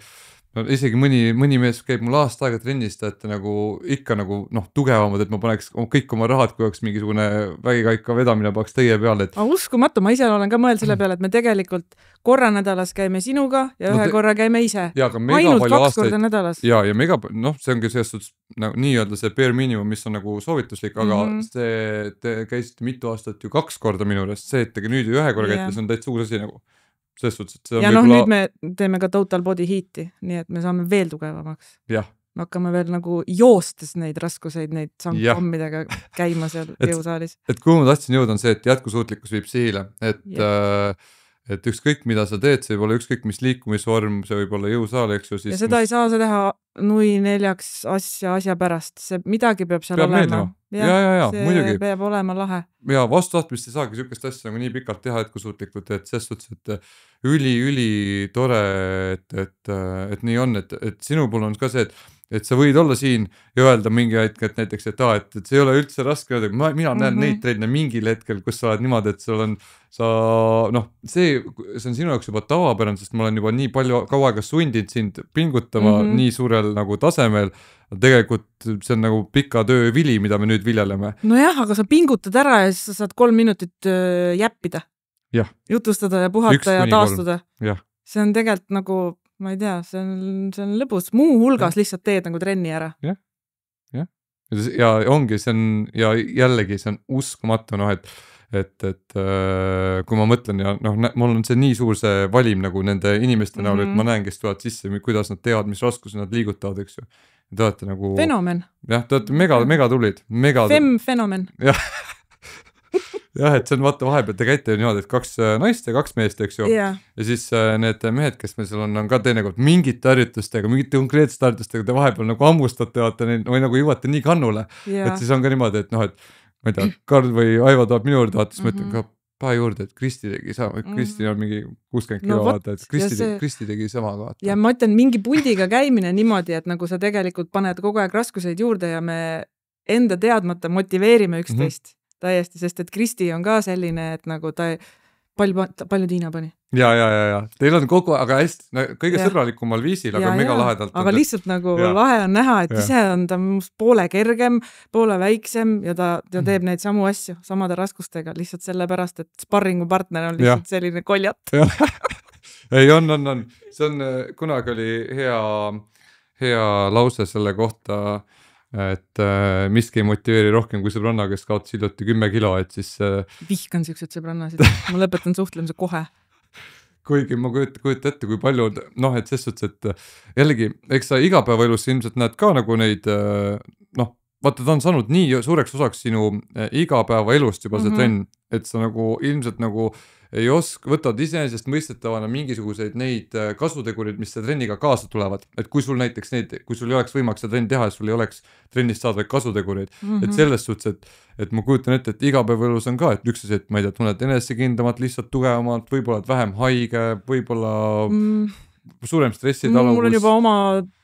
isegi mõni mees käib mul aasta aega trennis, et nagu ikka nagu tugevamad, et ma paneks kõik oma rahad, kui oleks mingisugune vägikaika vedamine peaks teie peale, et uskumatu, ma ise olen ka mõelnud selle peale, et me tegelikult korra nädalas käime sinuga ja ühe korra käime ise. Ainult 2 korda nädalas. Ja see ongi selles suhtes nii-öelda see bare minimum, mis on nagu soovituslik, aga see, te käisite mitu aastat ju 2 korda minu juures, see, et nüüd ju 1 korra käite, see on täitsa uus asi nagu. Suhtes, ja nüüd me teeme ka total body heat'i, nii et me saame veel tugevamaks. Jah. Me hakkame veel nagu joostes neid raskuseid, neid sangpommidega käima seal jõusaalis. Et kuhu ma tahtsin jõuda on see, et jätkusuutlikkus viib sihile, et ükskõik mida sa teed, see võib olla ükskõik mis liikumisvorm, see võib olla jõusaal, eks ju. Ja seda ei saa sa teha nui 4 asja pärast, see midagi peab seal olema. Ja, muidugi. See peab olema lahe. Ja vastutahtmist ei saagi sükest asja nagu nii pikalt teha jätkusuutlikult, et selles suhtes, et üli tore, et nii on, et sinu puhul on ka see, et sa võid olla siin ja öelda mingi hetk, et näiteks, et see ei ole üldse raske öelda, mina näen neid trenne mingil hetkel, kus sa oled niimoodi, et sul on, see on sinu jaoks juba tavapärane, sest ma olen juba nii palju kaua aega sundinud sind pingutama nii suurel nagu tasemel, tegelikult see on nagu pika töö vili, mida me nüüd viljeleme. Nojah, aga sa pingutad ära ja siis sa saad 3 minutit jäppida. Jutustada ja puhata ja taastuda. See on tegelikult nagu ma ei tea, see on lõbus, muu hulgas lihtsalt teed nagu trenni ära. Ja ongi, see on, ja jällegi see on uskumatu, et kui ma mõtlen ja mul on see nii suur see valim nagu nende inimeste näol, et ma näen, kes tulevad sisse, kuidas nad teavad, mis raskusi nad liigutavad, eks ju. Te olete nagu... Fenomen. Jah, te olete mega tulid. Fenomen. Jah, et see on vaata vahepeal, te käite niimoodi, et 2 naist ja 2 meest, eks ju. Ja siis need mehed, kes meil seal on ka teinekord mingite harjutustega, mingite konkreetsete harjutustega, te vahepeal nagu hammustate või nagu jõuate nii kannule. Et siis on ka niimoodi, et ma ei tea, Karl või Aivo tahab minu juurde vaata, siis ma ütlen ka paha juurde, et Kristi tegi sama, Kristi on mingi 60 kilo vaata, et Kristi tegi sama ka. Ja ma ütlen, mingi pundiga käimine niimoodi, et nagu sa tegelikult paned kogu aeg raskuseid juurde ja me enda teadmata motiveerime üksteist. Täiesti, sest et Kristi on ka selline, et nagu ta palju Tiina pani. Ja. Teil on kogu, aga hästi, kõige sõbralikumal viisil, aga mega lahedalt. Aga lihtsalt nagu lahe on näha, et ise on ta poole kergem, poole väiksem ja ta teeb neid samu asju, samade raskustega, lihtsalt sellepärast, et sparringupartner on lihtsalt selline koljat. Ei, on. See on, kunagi oli hea lause selle kohta, et miski ei motiveeri rohkem kui sõbranna, kes kaotas hiljuti 10 kilo, et siis... Vihkan siuksed sõbrannasid, ma lõpetan suhtlemise kohe. Kuigi ma kujuta ette, kui palju, et ses suhtes, et jällegi, eks sa igapäevaelus ilmselt näed ka nagu neid, vaata ta on saanud nii suureks osaks sinu igapäevaelust juba see trenn, et sa nagu ilmselt nagu ei võtad iseenesest mõistetavana mingisuguseid neid kasutegurid, mis see trenniga kaasa tulevad. Et kui sul näiteks kui sul ei oleks võimaks seda trenni teha, sul ei oleks trennist saadvaid kasutegurid. Et selles suhtes, et ma kujutan ette, et igapäevaelus on ka, et üks asi, et ma ei tea, tunned enesekindlamalt, lihtsalt tugevamalt, võib-olla vähem haige, võib-olla suurem stressitaluvus. Mul on juba oma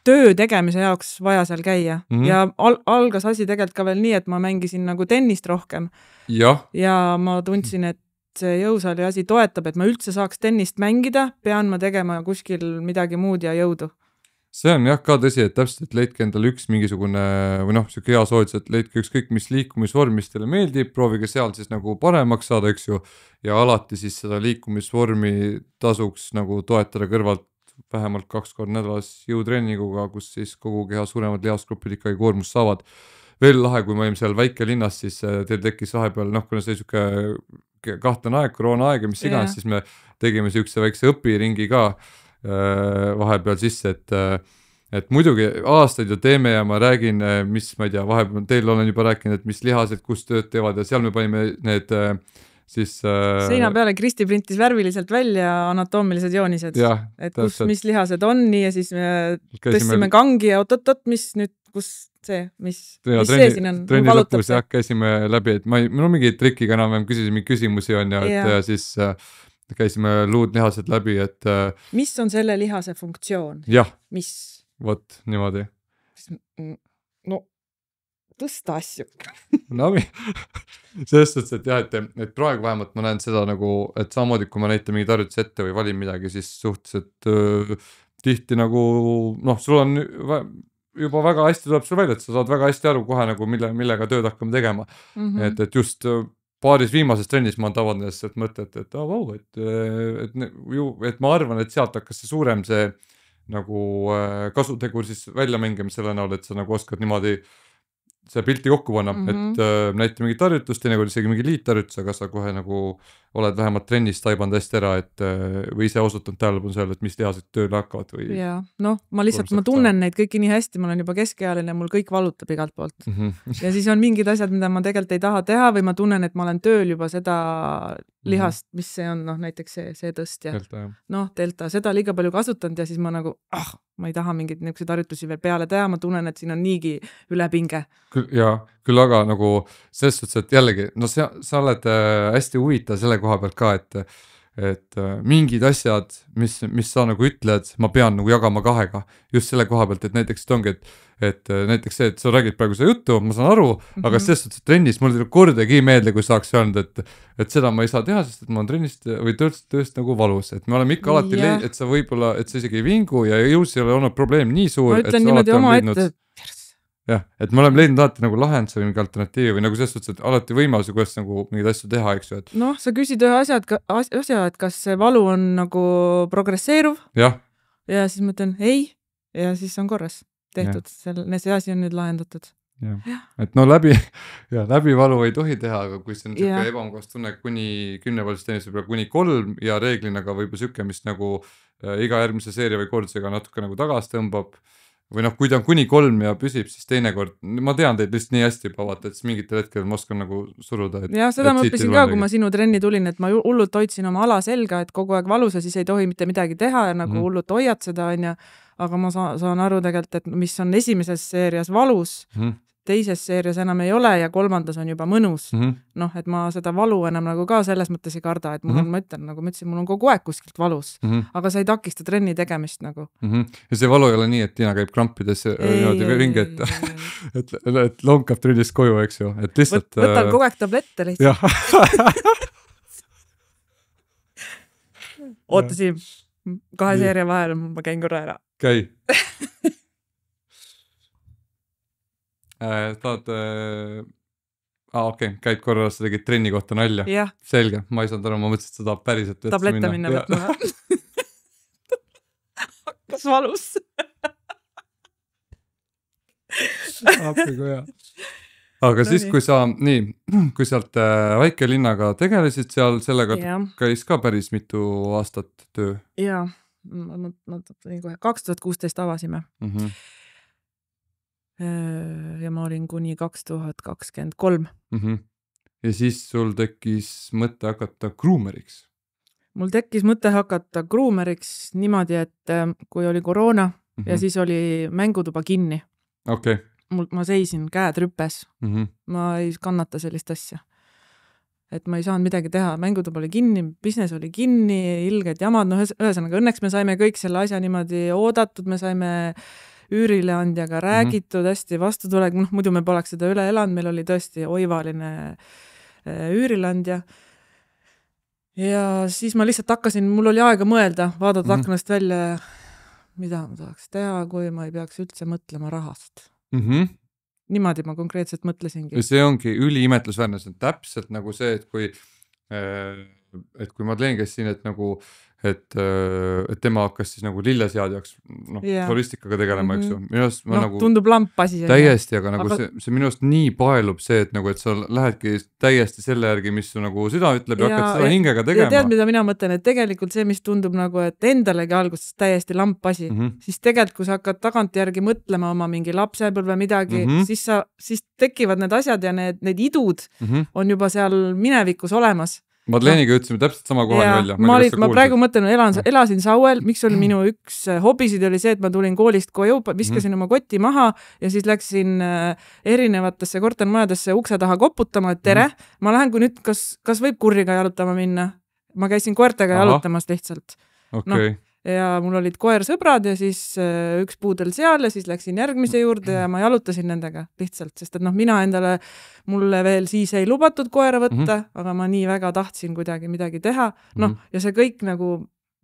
töö tegemise jaoks vaja seal käia. Ja algas asi tegelikult ka veel nii, et ma mängisin nagu tennist rohkem. Ja ma tundsin, et see jõusaali asi toetab, et ma üldse saaks tennist mängida, pean ma tegema kuskil midagi muud ja jõudu. See on jah ka tõsi, et täpselt, et leidke endale üks mingisugune või siuke hea soovitus, et leidke ükskõik mis liikumisvorm, mis teile meeldib, proovige seal siis nagu paremaks saada, eks ju, ja alati siis seda liikumisvormi tasuks nagu toetada kõrvalt vähemalt 2 korda nädalas jõutreeninguga, kus siis kogu keha suuremad lihasgrupid ikkagi koormust saavad. Veel lahe, kui me olime seal väikelinnas, siis teil tekkis vahepeal, kuna see siuke kahtlane aeg, koroona aeg ja mis iganes, siis me tegime siukse väikse õpiringi ka vahepeal sisse, et muidugi aastaid ju teeme ja ma räägin, mis ma ei tea, vahepeal teil olen juba rääkinud, et mis lihased kus tööd teevad ja seal me panime need siis seina peale Kristi printis värviliselt välja anatoomilised joonised, et kus mis lihased on ja siis me tõstsime kangi ja oot, mis nüüd, kus see, mis see siin on? Trenni lõpus käisime läbi, et minu mingi trikiga enam küsisime küsimusi on ja siis käisime luud lihased läbi, et mis on selle lihase funktsioon? Jah, mis? Vot, niimoodi. No tõsta asju. No selles suhtes, et jah, et praegu vähemalt ma näen seda nagu, et samamoodi kui ma näitan mingid harjutusi ette või valin midagi, siis suhteliselt tihti nagu sul on juba väga hästi tuleb sul välja, et sa saad väga hästi aru kohe nagu millega tööd hakkame tegema. Et just paaris viimases trennis ma tavan sellest mõtet, et ma arvan, et sealt hakkas see suurem see nagu kasutegur siis välja mängima selle näol, et sa nagu oskad niimoodi see pilti kokku panna, et näita mingit harjutust, teinekord isegi mingi liitharjutus, aga sa kohe nagu oled vähemalt trennis taibanud hästi ära, et või ise osutanud tähelepanu sellele, et mis lihased tööle hakkavad või. Ja ma lihtsalt, ma tunnen neid kõiki nii hästi, ma olen juba keskealine, mul kõik valutab igalt poolt. Ja siis on mingid asjad, mida ma tegelikult ei taha teha või ma tunnen, et ma olen tööl juba seda lihast, mis see on, näiteks see tõstja. Delta, seda liiga palju kasutanud ja siis ma nagu, ma ei taha mingeid niisuguseid harjutusi veel peale teha, ma tunnen, et siin on niigi ülepinge. Küll aga nagu selles suhtes, et jällegi, sa oled hästi huvitav selle koha pealt ka, et mingid asjad, mis sa nagu ütled, ma pean nagu jagama kahega just selle koha pealt, et näiteks ongi, et näiteks see, et sa räägid praegu seda juttu, ma saan aru, aga selles suhtes, et trennis mul tuleb kordagi meelde, kui saaks öelnud, et seda ma ei saa teha, sest et ma olen trennist või tööst nagu valus, et me oleme ikka alati et sa võib-olla, et sa isegi ei vingu ja jõus ei ole olnud probleem nii suur, ma ütlen niimoodi oma ette, jah, et me oleme leidnud alati nagu lahenduse või mingi alternatiivi või nagu selles suhtes, et alati võimalus, kuidas nagu mingeid asju teha, eks ju, et sa küsid ühe asja, et kas see valu on nagu progresseeruv ja siis ma ütlen ei ja siis on korras tehtud, see asi on nüüd lahendatud. Et läbi valu ei tohi teha, aga kui see on selline ebamugavas tunne kuni 10-pallises tennis võib-olla kuni 3 ja reeglina ka võib-olla selline, mis nagu iga järgmise seeria või kordusega natuke nagu tagas tõmbab või kui ta on kuni 3 ja püsib, siis teinekord, ma tean teid lihtsalt nii hästi juba vaata, et siis mingitel hetkel ma oskan nagu suruda. Ja seda ma õppisin ka, kui ma sinu trenni tulin, et ma hullult hoidsin oma ala selga, et kogu aeg valus ja siis ei tohi mitte midagi teha ja nagu hullult hoiad seda, aga ma saan aru tegelikult, et mis on esimeses seerias valus, teises seerias enam ei ole ja kolmandas on juba mõnus. Et ma seda valu enam nagu ka selles mõttes ei karda, et mul on, ma ütlen, nagu ma ütlesin, mul on kogu aeg kuskilt valus, aga sa ei takista trenni tegemist nagu. Ja see valu ei ole nii, et Tiina käib krampides niimoodi ringi, et lonkab trennist koju, eks ju, et lihtsalt võtan kogu aeg tablette lihtsalt. Oota Siim, 2 seeria vahel ma käin korra ära. Käi. Tahad käid korra, sa tegid trenni kohta nalja. Selge, ma ei saanud aru, ma mõtlesin, et sa tahab päriselt tablette minna võtma. Hakkas valus. Aga siis, kui sealt väikelinnaga tegelesid seal, sellega käis ka päris mitu aastat töö. Jaa, ma 2016 avasime. Ja ma olin kuni 2023. Ja siis sul tekkis mõte hakata groomeriks? Mul tekkis mõte hakata groomeriks niimoodi, et kui oli koroona ja siis oli mängutuba kinni. Ma seisin käed rüpes. Ma ei kannata sellist asja. Et ma ei saanud midagi teha. Mängutuba oli kinni, business oli kinni, ilged jamad. Ühesõnaga, õnneks me saime kõik selle asja niimoodi oodatud, me saime üürileandjaga räägitud, hästi vastutulek, muidu me poleks seda üle elanud, meil oli tõesti oivaline üürileandja. Ja siis ma lihtsalt hakkasin, mul oli aega mõelda, vaadata aknast välja, mida ma tahaks teha, kui ma ei peaks üldse mõtlema rahast. Niimoodi ma konkreetselt mõtlesingi. Ja see ongi üliimetlusväärne, see on täpselt nagu see, et kui Madeleine käis siin, et nagu et tema hakkas siis nagu lilleseadjaks floristikaga tegelema, eks ju. Nagu, tundub lamp asi. Täiesti, aga nagu see minust nii paelub see, et nagu, et sa lähedki täiesti selle järgi, mis su nagu süda ütleb ja hakkad seda hingega tegema. Ja tead, mida mina mõtlen, et tegelikult see, mis tundub nagu, et endalegi alguses täiesti lamp asi, siis tegelikult, kui sa hakkad tagantjärgi mõtlema oma mingi lapsepõlve midagi, siis tekivad need asjad ja need idud on juba seal minevikus olemas. Madeleiniga ütlesime täpselt sama kohani välja. Ma praegu mõtlen, elasin Sauel, miks oli minu üks hobisid oli see, et ma tulin koolist koju, viskasin oma koti maha ja siis läksin erinevatesse kortermajadesse ukse taha koputama, et tere, ma lähen, kui nüüd, kas võib kurriga jalutama minna? Ma käisin koertega jalutamas lihtsalt. ja mul olid koersõbrad ja siis üks puudel seal ja siis läksin järgmise juurde ja ma jalutasin nendega lihtsalt, sest et mina endale, mulle veel siis ei lubatud koera võtta, aga ma nii väga tahtsin kuidagi midagi teha. Ja see kõik nagu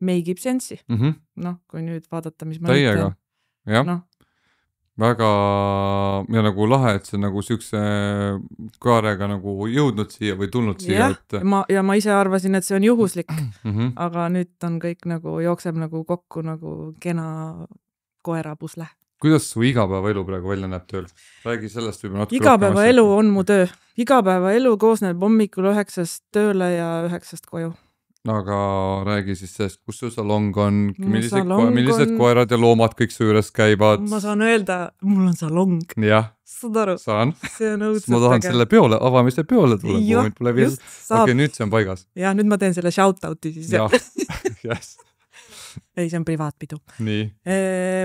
make ib sensi. Kui nüüd vaadata, mis ma täiega, jah. Väga ja nagu lahe, et see nagu sükse kaarega nagu jõudnud siia või tulnud siia. Ja ma ise arvasin, et see on juhuslik, aga nüüd on kõik nagu jookseb nagu kokku nagu kena koerapusle. Kuidas su igapäevaelu praegu välja näeb tööl? Räägi sellest võib natuke. Igapäevaelu on mu töö. Igapäevaelu koosneb hommikul 9 tööle ja 9 koju. Aga räägi siis sellest, kus su salong on, millised koerad ja loomad kõik su juures käivad. Ma saan öelda, mul on salong. Jah, saad aru? Saan. See on õudselt. Ma tahan selle peole, avamise peole tuleb. Okei, nüüd see on paigas. Ja nüüd ma teen selle shoutouti siis. Jah, yes. Ei, see on privaatpidu. Nii.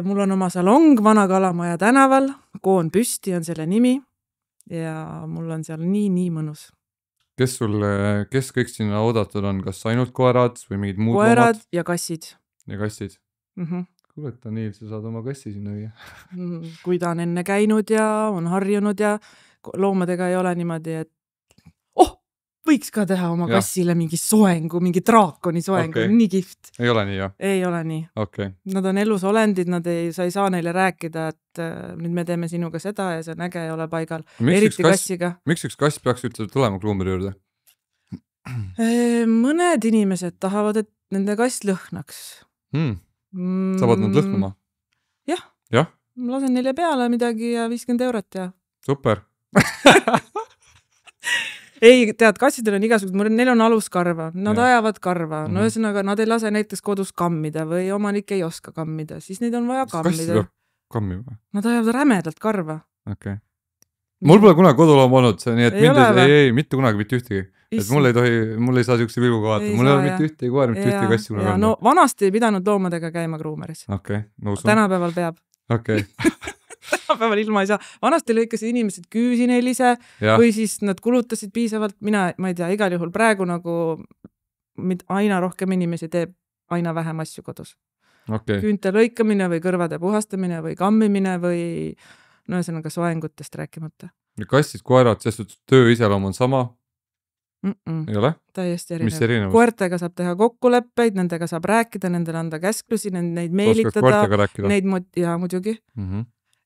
Mul on oma salong Vana-Kalamaja tänaval, Koon püsti on selle nimi ja mul on seal nii mõnus. Kes kõik sinna oodatud on, kas ainult koerad või mingid muud koerad loomad? Ja kassid. Ja kassid. Kuuleta, Niil, sa saad oma kassi sinna viia. Kui ta on enne käinud ja on harjunud ja loomadega ei ole niimoodi, et võiks ka teha oma kassile mingi soengu, mingi draakoni soengu, nii kihvt. Ei ole nii, jah? Ei ole nii. Okay. Nad on elus olendid, sa ei saa neile rääkida, et nüüd me teeme sinuga seda ja see on äge, ei ole paigal. Eriti kassiga. Miks üks kass peaks üldse tulema kluumeri juurde? Mõned inimesed tahavad, et nende kass lõhnaks. Saavad nad lõhnuma? Jah. Jah? Ma lasen neile peale midagi ja 50 eurot ja... Super. Ei, tead, kassidel on igasugused, neil on aluskarva, nad ajavad karva, no ühesõnaga nad ei lase näiteks kodus kammida või omanik ei oska kammida, siis neid on vaja kammida. Kassid peab kammima? Nad ajavad rämedalt karva. Okay. Mul pole kunagi koduloom olnud, see nii, et ei, mitte kunagi, mitte ühtegi. Et mul ei saa siukse pilguga vaata, mul ei ole mitte ühtegi koer, mitte ühtegi kassi kunagi olnud. No vanasti ei pidanud loomadega käima kruumeris. Okay, tänapäeval peab. Okay. Tänapäeval ilma ei saa. Vanasti lõikasid inimesed küüsi neil ise või siis nad kulutasid piisavalt. Ma ei tea, igal juhul praegu nagu aina rohkem inimesi teeb aina vähem asju kodus. Küünte lõikamine või kõrvade puhastamine või kammimine või ühesõnaga soengutest rääkimata. Kassid, koerad, sest töö iseloom on sama? Ei ole? Täiesti erinev. Koertega saab teha kokkuleppeid, nendega saab rääkida, nendele anda käsklusi, neid meelitada, neid muidugi.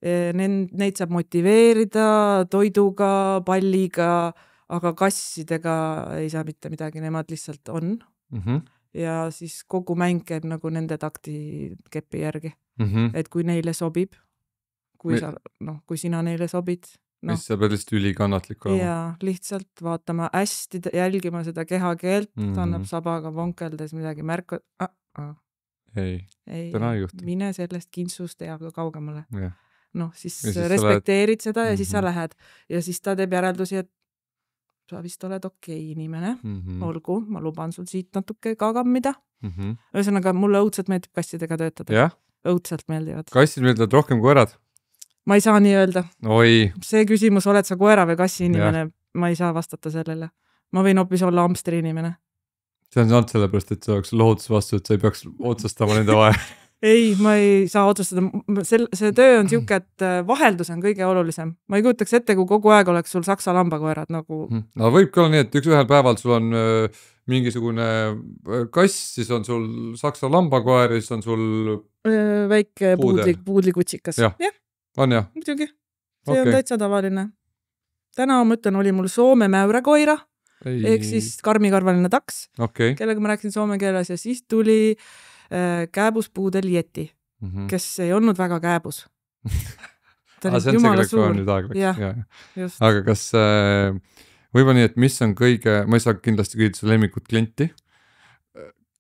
Neid saab motiveerida toiduga, palliga, aga kassidega ei saa mitte midagi, nemad lihtsalt on. Ja siis kogu mäng käib nagu nende takti kepi järgi. Et kui neile sobib, kui sina neile sobid, mis sa pead lihtsalt ülikannatlik olema. Ja lihtsalt vaatama hästi, jälgima seda kehakeelt, ta annab sabaga vonkeldes midagi märku. Ei, täna ei juhtu. Mine sellest kintsust ja kaugemale. Siis respekteerid seda ja siis sa lähed. Ja siis ta teeb järeldusi, et sa vist oled okei inimene. Olgu, ma luban sul siit natuke ka kammida. Ühesõnaga, mulle õudselt meeldib kassidega töötada. Õudselt meeldivad. Kassid meeldivad rohkem koerad? Ma ei saa nii öelda. Oi. See küsimus, oled sa koera või kassi inimene, ma ei saa vastata sellele. Ma võin hoopis olla hamstri inimene. See on saanud sellepärast, et see oleks lohutus vastu, et sa ei peaks otsustama nende vahe. Ei, ma ei saa otsustada. See töö on siuke, et vaheldus on kõige olulisem. Ma ei kujutaks ette, kui kogu aeg oleks sul saksa lambakoerad nagu... No võibki olla nii, et ühel päeval sul on mingisugune kass, siis on sul saksa lambakoer ja siis on sul... Väike puudlikutsikas. Jah. On jah? Muidugi. See on täitsa tavaline. Täna, ma ütlen, oli mul Soome mäurekoira, ehk siis karmikarvaline taks, kellega ma rääkisin soome keeles ja siis tuli kääbuspuudel Yeti, kes ei olnud väga kääbus. See on see, kelleks on nüüd aeg läks. Aga kas võib-olla nii, et mis on kõige, ma ei saa kindlasti kõige su lemmikut klienti?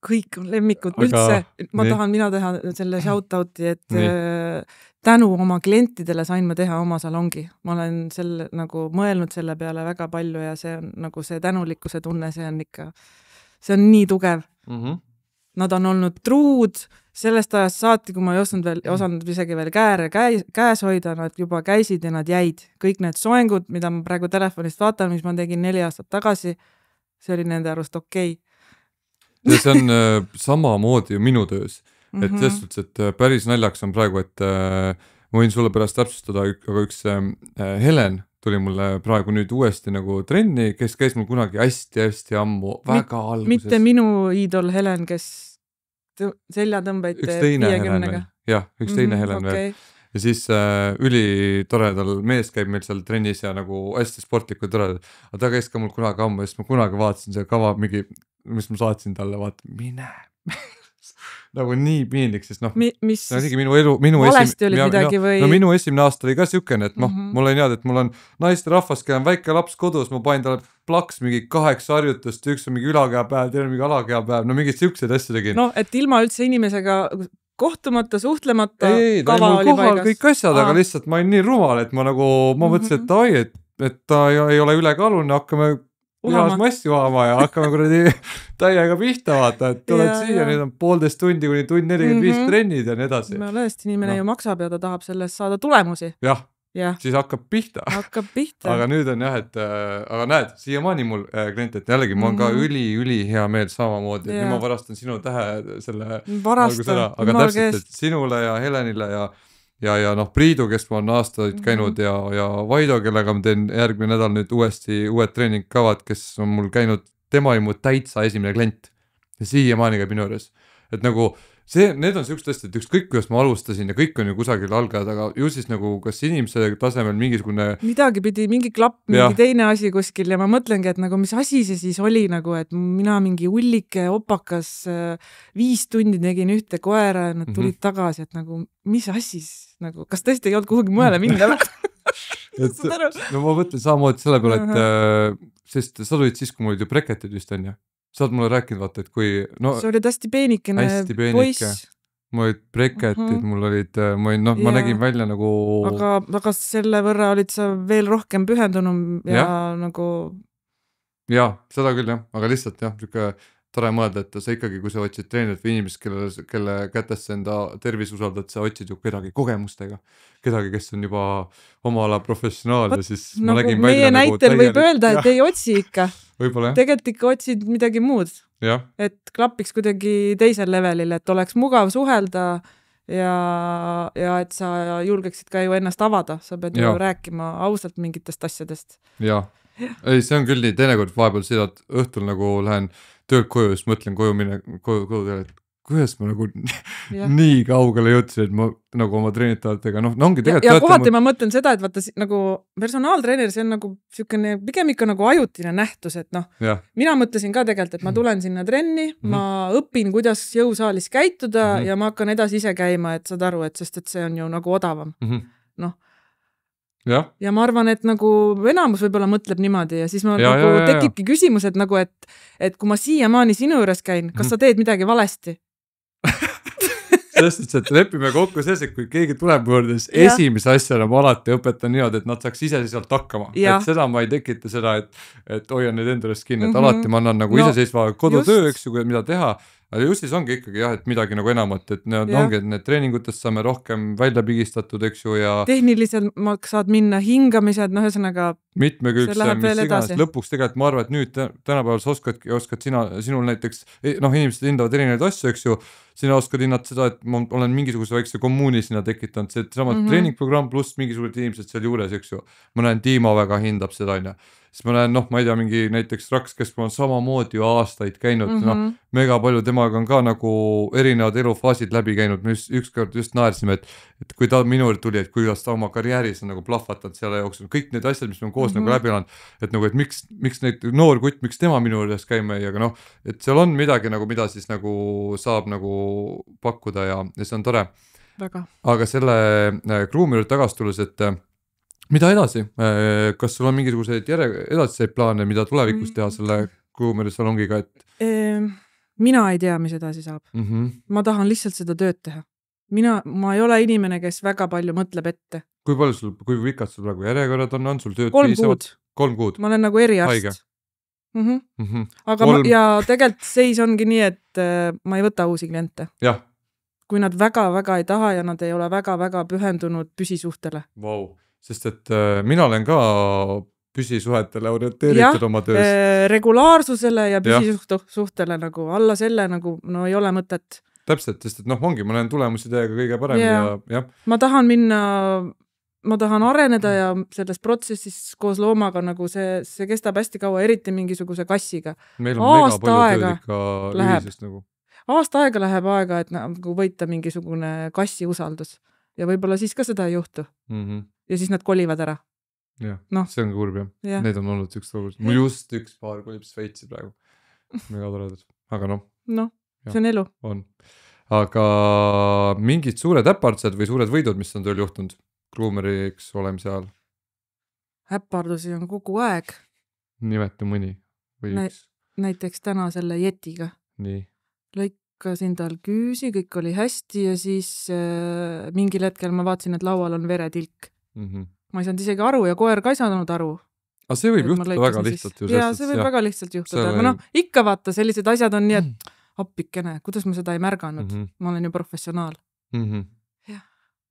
Kõik on lemmikud üldse. Mina teha selle shoutouti, et tänu oma klientidele sain ma teha oma salongi. Ma olen nagu mõelnud selle peale väga palju ja see on nagu see tänulikkuse tunne, see on nii tugev. Nad on olnud truud sellest ajast saati, kui ma ei osanud isegi veel kääre käes hoida, nad juba käisid ja nad jäid. Kõik need soengud, mida ma praegu telefonist vaatan, mis ma tegin 4 aastat tagasi, see oli nende arust okei. Ja see on samamoodi minu töös. et selles suhtes, et päris naljaks on praegu, et ma võin sulle pärast täpsustada, aga üks Helen tuli mulle praegu nüüd uuesti nagu trenni, kes käis mul kunagi hästi ammu, väga alguses. Mitte minu iidol Helen, kes seljatõmbeid üks teine Helen veel. Jah, üks teine Helen veel. Ja siis ülitoredal mees käib meil seal trennis ja nagu hästi sportlikud toredad. Aga ta käis ka mul kunagi ammu ja siis ma kunagi vaatasin see kava mingi, mis ma saatsin talle, vaata, mine nagu nii piinlik, sest noh, valesti olid midagi või? No minu esimene aasta oli ka siukene, et mul oli niimoodi, et mul on naisterahvas, kell on väike laps kodus, ma panin talle plaks mingi 8 harjutust, üks on mingi ülakeha päev, teine mingi alakeha päev, no mingid siuksed asju tegin. No, et ilma üldse inimesega kohtumata, suhtlemata, ei, ta oli mul kohal kõik asjad, aga lihtsalt ma olin nii rumal, et ma mõtlesin, et ai, et ta ei ole ülekaalune, hakkame Uhama. Massi uhama ja hakkame kuradi täiega pihta vaata, et tuled siia, nüüd on 1,5 tundi kuni tund 45 trennid ja nii edasi. Ma lõesti inimene ju maksab ja ta tahab sellest saada tulemusi. Jah, siis hakkab pihta. Aga nüüd on jah, et aga näed, siiamaani mul klient, et jällegi mul on ka üli hea meel samamoodi, et nüüd ma varastan sinu tähe selle varasta, aga täpselt, et sinule ja Helenile ja noh, Priidu, kes ma on aastaid käinud ja Vaido, kellega ma teen järgmine nädal nüüd uuesti uued treeningkavad, kes on mul käinud, tema oli mu täitsa esimene klient ja siiamaani käib minu juures, et nagu need on siuksed asjad, et ükskõik kuidas ma alustasin ja kõik on ju kusagil algajad, aga ju siis nagu kas inimese tasemel mingisugune midagi pidi, mingi klapp, mingi teine asi kuskil ja ma mõtlengi, et nagu mis asi see siis oli nagu, et mina mingi ullike opakas 5 tundi tegin ühte koera ja nad tulid tagasi, et nagu mis asi nagu, kas tõesti ei olnud kuhugi mujale minna? No ma mõtlen samamoodi selle peale, et sest sa tulid siis, kui mul olid ju breketid vist on ju. Sa oled mulle rääkinud, vaata, et kui sa olid hästi peenikene poiss. Mul olid breketid, mul olid, ma nägin välja nagu aga selle võrra olid sa veel rohkem pühendunum ja nagu jaa, seda küll jah, aga lihtsalt jah, tore mõelda, et sa ikkagi, kui sa otsid treenerit või inimest, kelle kätesse enda tervis usaldad, sa otsid ju kedagi kogemustega, kedagi, kes on juba oma ala professionaal ja siis ma nägin välja meie näitel võib öelda, et ei otsi ikka. Tegelikult ikka otsid midagi muud. Et klapiks kuidagi teisel levelil, et oleks mugav suhelda ja et sa julgeksid ka ju ennast avada. Sa pead ju rääkima ausalt mingitest asjadest. Jaa. Ei, see on küll nii, teinekord vahepeal sõidad õhtul nagu lähen töölt koju, siis mõtlen koju, et kuidas ma nagu nii kaugele jõudsin, et ma nagu oma treenitavatega, ongi tegelikult ja kohati ma mõtlen seda, et vaata nagu personaaltreener, see on nagu siukene, pigem ikka nagu ajutine nähtus, et mina mõtlesin ka tegelikult, et ma tulen sinna trenni, ma õpin, kuidas jõusaalis käituda ja ma hakkan edasi ise käima, et saad aru, et sest et see on ju nagu odavam. Ja ma arvan, et nagu enamus võib-olla mõtleb niimoodi ja siis ma nagu tekibki küsimus, et nagu, et kui ma siiamaani sinu juures käin, kas sa teed midagi valesti? Sest, et lepime kokku selles, et kui keegi tuleb juurde, siis esimese asjana ma alati õpetan niimoodi, et nad saaks ise sealt hakkama. Et seda ma ei tekita seda, et hoian nüüd endast kinni, et alati ma annan nagu iseseisva kodutöö, eks ju, mida teha. Aga just siis ongi ikkagi et midagi nagu enamat, et ongi, et need treeningutest saame rohkem välja pigistatud, eks ju, ja tehniliselt saad minna hingamised, ühesõnaga mitmekülgse, mis iganes, lõpuks tegelikult ma arvan, et nüüd tänapäeval sa oskad sinul näiteks, inimesed hindavad erinevaid asju, eks ju, sina oskad hinnata seda, et ma olen mingisuguse väikse kommuuni sinna tekitanud, see samad treeningprogramm pluss mingisugused inimesed seal juures, eks ju, ma näen, Tiimo väga hindab seda, siis ma näen, ma ei tea, mingi näiteks Raks, kes on samamoodi ju aastaid käinud, mega palju temaga on ka nagu erinevad elufaasid läbi käinud, me ükskord just naersime, et kui ta minu tuli, et kuidas ta oma karjääris on nagu plahvatanud selle jooksul, kõik need asjad, mis me on koos nagu läbi olnud, et nagu, et miks neid noor kutt, miks tema minu juures käima ei, aga et seal on midagi nagu, mida siis nagu saab nagu pakkuda ja see on tore. Väga. Aga selle Kruumi juurde tagasi tulles, et mida edasi? Kas sul on mingisuguseid edasiseid plaane, mida tulevikus teha selle Kruumi salongiga? Mina ei tea, mis edasi saab. Ma tahan lihtsalt seda tööd teha. Ma ei ole inimene, kes väga palju mõtleb ette. Kui pikad sul praegu järjekorrad on sul tööd 3 kuud. 3 kuud? Ma olen nagu eriarst. Aga ja tegelikult seis ongi nii, et ma ei võta uusi kliente. Jah. Kui nad väga-väga ei taha ja nad ei ole väga-väga pühendunud püsisuhtele. Vau. Sest et mina olen ka püsisuhetele orienteeritud oma töös. Regulaarsusele ja püsisuhtele nagu alla selle nagu, ei ole mõtet. täpselt, sest et ongi, ma näen tulemusi täiega kõige parem ja jah. Ma tahan areneda ja selles protsessis koos loomaga nagu see kestab hästi kaua, eriti mingisuguse kassiga. Meil on mega palju tööd ikka ühisest nagu. Aasta aega läheb aega, et nagu võita mingisugune kassi usaldus ja võib-olla siis ka seda ei juhtu. Ja siis nad kolivad ära. Jah, see on kurb jah. Need on olnud üks olulist. Mul just üks paar kolib Sveitsi praegu. Mega toredad. Aga see on elu. On. Aga mingid suured äpardused või suured võidud, mis on tööl juhtunud Groomeriks olemise ajal? Äpardusi on kogu aeg. Nimeta mõni või üks? Näiteks täna selle Yetiga. Nii. Lõikasin tal küüsi, kõik oli hästi ja siis mingil hetkel ma vaatasin, et laual on veretilk. Ma ei saanud isegi aru ja koer ka ei saanud aru. Aga see võib juhtuda väga lihtsalt ju. Jaa, see võib väga lihtsalt juhtuda. Aga ikka vaata, sellised asjad on nii, et appikene, kuidas ma seda ei märganud. Ma olen ju professionaal.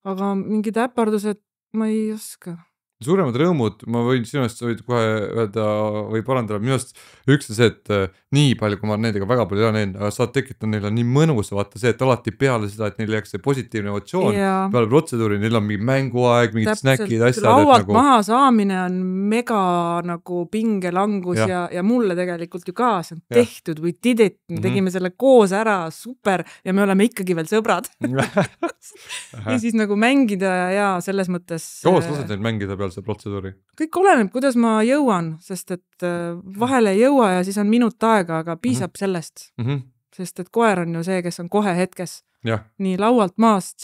Aga mingid äpardused ma ei oska. Suuremad rõõmud, ma võin sinust võid kohe öelda või parandada, minust üks on see, et nii palju, kui ma nendega väga palju olen, aga saad tekitada, neil on nii mõnus, vaata see, et alati peale seda, et neil jääks see positiivne emotsioon, peale protseduuri, neil on mingi mänguaeg, mingid snäkid, asjad. Laualt maha saamine on mega nagu pingelangus ja mulle tegelikult ju ka see on tehtud või did it, me tegime selle koos ära, super, ja me oleme ikkagi veel sõbrad. Ja siis nagu mängida ja selles mõttes... Koos lased neid mängida peal see protseduuri? Kõik oleneb, kuidas ma jõuan, sest et vahele ei jõua ja siis on minut aega, aga piisab sellest. Sest et koer on ju see, kes on kohe hetkes. Nii laualt maast,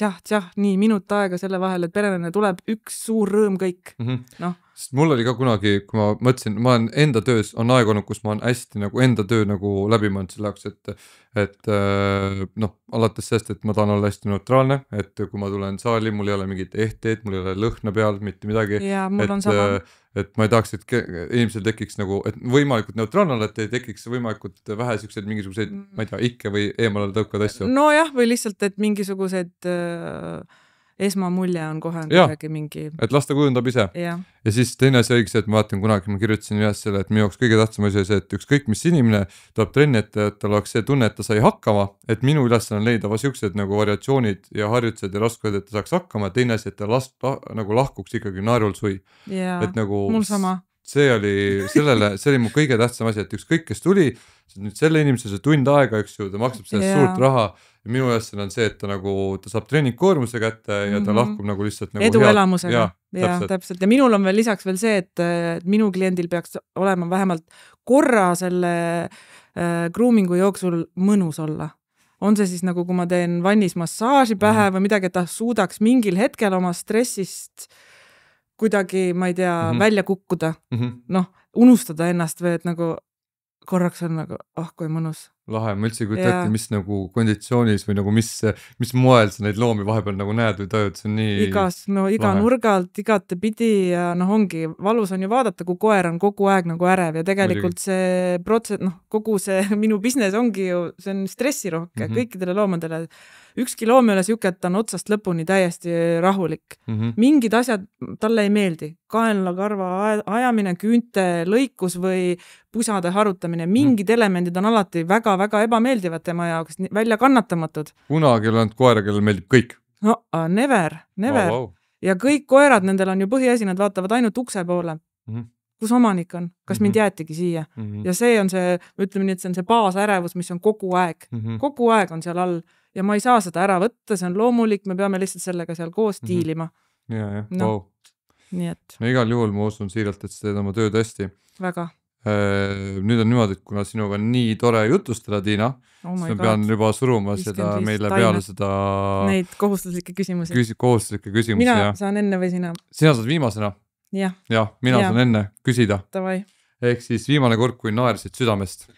nii minut aega selle vahel, et perene tuleb üks suur rõõm kõik. Sest mul oli ka kunagi, kui ma mõtlesin, ma olen enda töös, on aeg olnud, kus ma olen hästi nagu enda töö nagu läbi mõelnud selle jaoks, et alates sellest, et ma tahan olla hästi neutraalne, et kui ma tulen saali, mul ei ole mingit ehteed, mul ei ole lõhna peal, mitte midagi. Ja mul on sama. Et ma ei tahaks, et inimesel tekiks nagu, et võimalikult neutraalne olla, et ei tekiks võimalikult vähe siukseid mingisuguseid, ma ei tea, ikke või eemale tõukad asju. No jah, või lihtsalt, et mingisugused esmamulje on kohe kuidagi mingi... Et lasta kujundab ise. Ja siis teine asi õigus, et ma vaatan kunagi, ma kirjutasin ühes selle, et minu jaoks kõige tähtsam asi see, et ükskõik mis inimene tuleb trenni ette, et tal oleks see tunne, et ta sai hakkama, et minu ülesanne on leida siuksed nagu variatsioonid ja harjutused ja raskused, et ta saaks hakkama, teine asi, et ta nagu lahkuks ikkagi naerul sui. Et nagu... Mul sama. See oli mu kõige tähtsam asi, et ükskõik kes tuli, nüüd selle inimese see tund aega, üks ju, ta maksab sellest suurt raha ja minu ülesanne on see, et ta saab treeningkoormuse kätte ja ta lahkub nagu lihtsalt nagu eduelamusega. Ja, täpselt. Ja minul on veel lisaks veel see, et minu kliendil peaks olema vähemalt korra selle groomingu jooksul mõnus olla. On see siis nagu, kui ma teen vannis massaaži pähe või midagi, et ta suudaks mingil hetkel oma stressist kuidagi, ma ei tea, välja kukkuda. Unustada ennast või et nagu korraks on nagu, kui mõnus. Lahe, ma üldse ei kujuta ette, mis nagu konditsioonis või nagu mis moel sa neid loomi vahepeal nagu näed või tajud, see on nii... Iga nurgalt, igate pidi ja ongi, valus on ju vaadata, kui koer on kogu aeg nagu ärev ja tegelikult see protsess, kogu see minu business ongi ju, see on stressirohke kõikidele loomadele. Ükski loom ei ole siuke, et ta on otsast lõpuni täiesti rahulik. Mingid asjad talle ei meeldi. Kaenlakarva ajamine, küünte lõikus või pusade harutamine. Mingid elemendid on alati väga ebameeldivad tema jaoks, välja kannatamatud. Kunagi olen koera, kellel meeldib kõik. Never. Ja kõik koerad, nendel on ju põhiasi, nad vaatavad ainult ukse poole. Kus omanik on? Kas mind jäetigi siia? Ja see on see, ütleme nii, et see on see baasärevus, mis on kogu aeg. Kogu aeg on seal all. Ja ma ei saa seda ära võtta, see on loomulik, me peame lihtsalt sellega seal koos diilima. Nii et. No igal juhul ma usun siiralt, et sa teed oma tööd hästi. Väga. Nüüd on niimoodi, et kuna sinuga on nii tore jutustada, Tiina, siis ma pean juba suruma seda meile peale seda... Neid kohustuslikke küsimusi. Kohustuslikke küsimusi, mina saan enne või sina? Sina saad viimasena. Ja, mina saan enne küsida. Tavai. Ehk siis viimane kord, kui naersid südamest.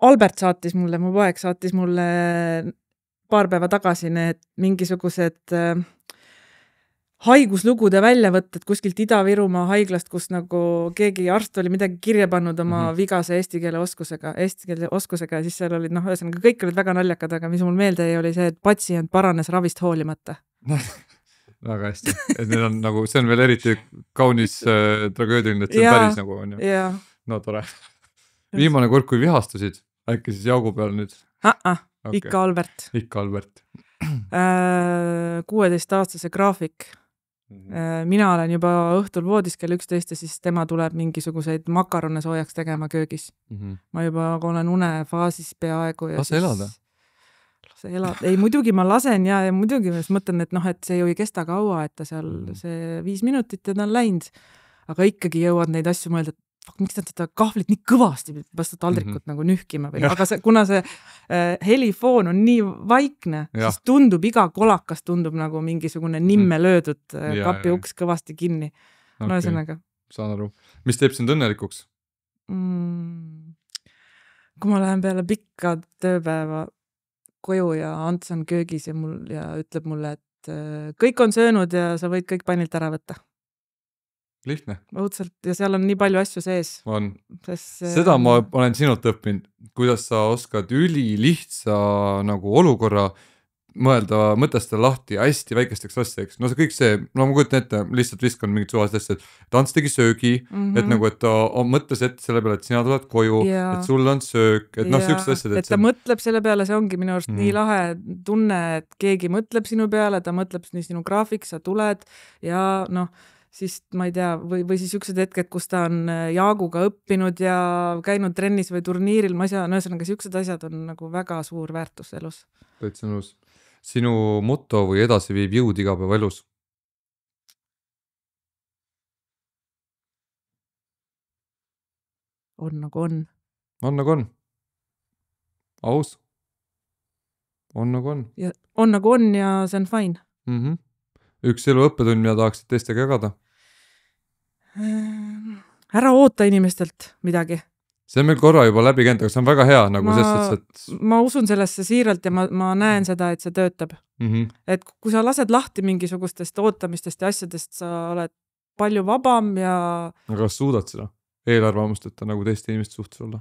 Albert saatis mulle, mu poeg saatis mulle paar päeva tagasi need mingisugused haiguslugude väljavõtted kuskilt Ida-Virumaa haiglast, kus nagu keegi arst oli midagi kirja pannud oma vigase eesti keele oskusega ja siis seal olid, ühesõnaga kõik olid väga naljakad, aga mis mul meelde oli see, et patsient paranes ravist hoolimata. Väga hästi, et need on nagu, see on veel eriti kaunis tragöödiline, et see on päris nagu on ju. No tore. viimane kord, kui vihastusid, äkki siis Jaugu peal nüüd? Okay. Ikka Albert. Ikka Albert. 16-aastase graafik. Mina olen juba õhtul voodis kell 11 ja siis tema tuleb mingisuguseid makarone soojaks tegema köögis. Ma juba olen unefaasis peaaegu. Lase elada. Ei, muidugi ma lasen ja muidugi ma mõtlen, et et see ju ei kesta kaua, et ta seal see 5 minutit ja ta on läinud. Aga ikkagi jõuad neid asju mõelda, et miks ta seda kahvlit nii kõvasti vastu taldrikut nagu nühkima või. Aga kuna see helifoon on nii vaikne, siis tundub, iga kolakas tundub nagu mingisugune nimme löödud kapi uks kõvasti kinni. No ühesõnaga. Saan aru. Mis teeb sind õnnelikuks? Kui ma lähen peale pikka tööpäeva koju ja Ants on köögis ja ütleb mulle, et kõik on söönud ja sa võid kõik panilt ära võtta. Lihtne. Õudselt, ja seal on nii palju asju sees. On. Seda ma olen sinult õppinud, kuidas sa oskad ülilihtsa nagu olukorra mõtestada lahti hästi väikesteks asjadeks. No see kõik see, no ma kujutan ette, lihtsalt viskan mingid suvalised asjad, et Ants tegi söögi, et nagu, et ta mõtles ette selle peale, et sina tuled koju, et sul on söök, et siuksed asjad. Et ta mõtleb selle peale, see ongi minu arust nii lahe tunne, et keegi mõtleb sinu peale, ta mõtleb nii sinu graafik, sa tuled ja siis ma ei tea, või siis siuksed hetked, kus ta on Jaaguga õppinud ja käinud trennis või turniiril, ma ei saa, ühesõnaga siuksed asjad on nagu väga suur väärtus elus. Täitsa nõus. Sinu moto või edasi viib jõud igapäeva elus? On nagu on. On nagu on. Aus. On nagu on. Ja on nagu on ja see on fine. Üks elu õppetund, mida tahaksid teistega jagada? Ära oota inimestelt midagi. See on meil korra juba läbi käinud, aga see on väga hea nagu sest, et ma usun sellesse siiralt ja ma näen seda, et see töötab. Et kui sa lased lahti mingisugustest ootamistest ja asjadest, sa oled palju vabam ja... Aga kas suudad seda eelarvamusteta nagu teiste inimeste suhtes olla?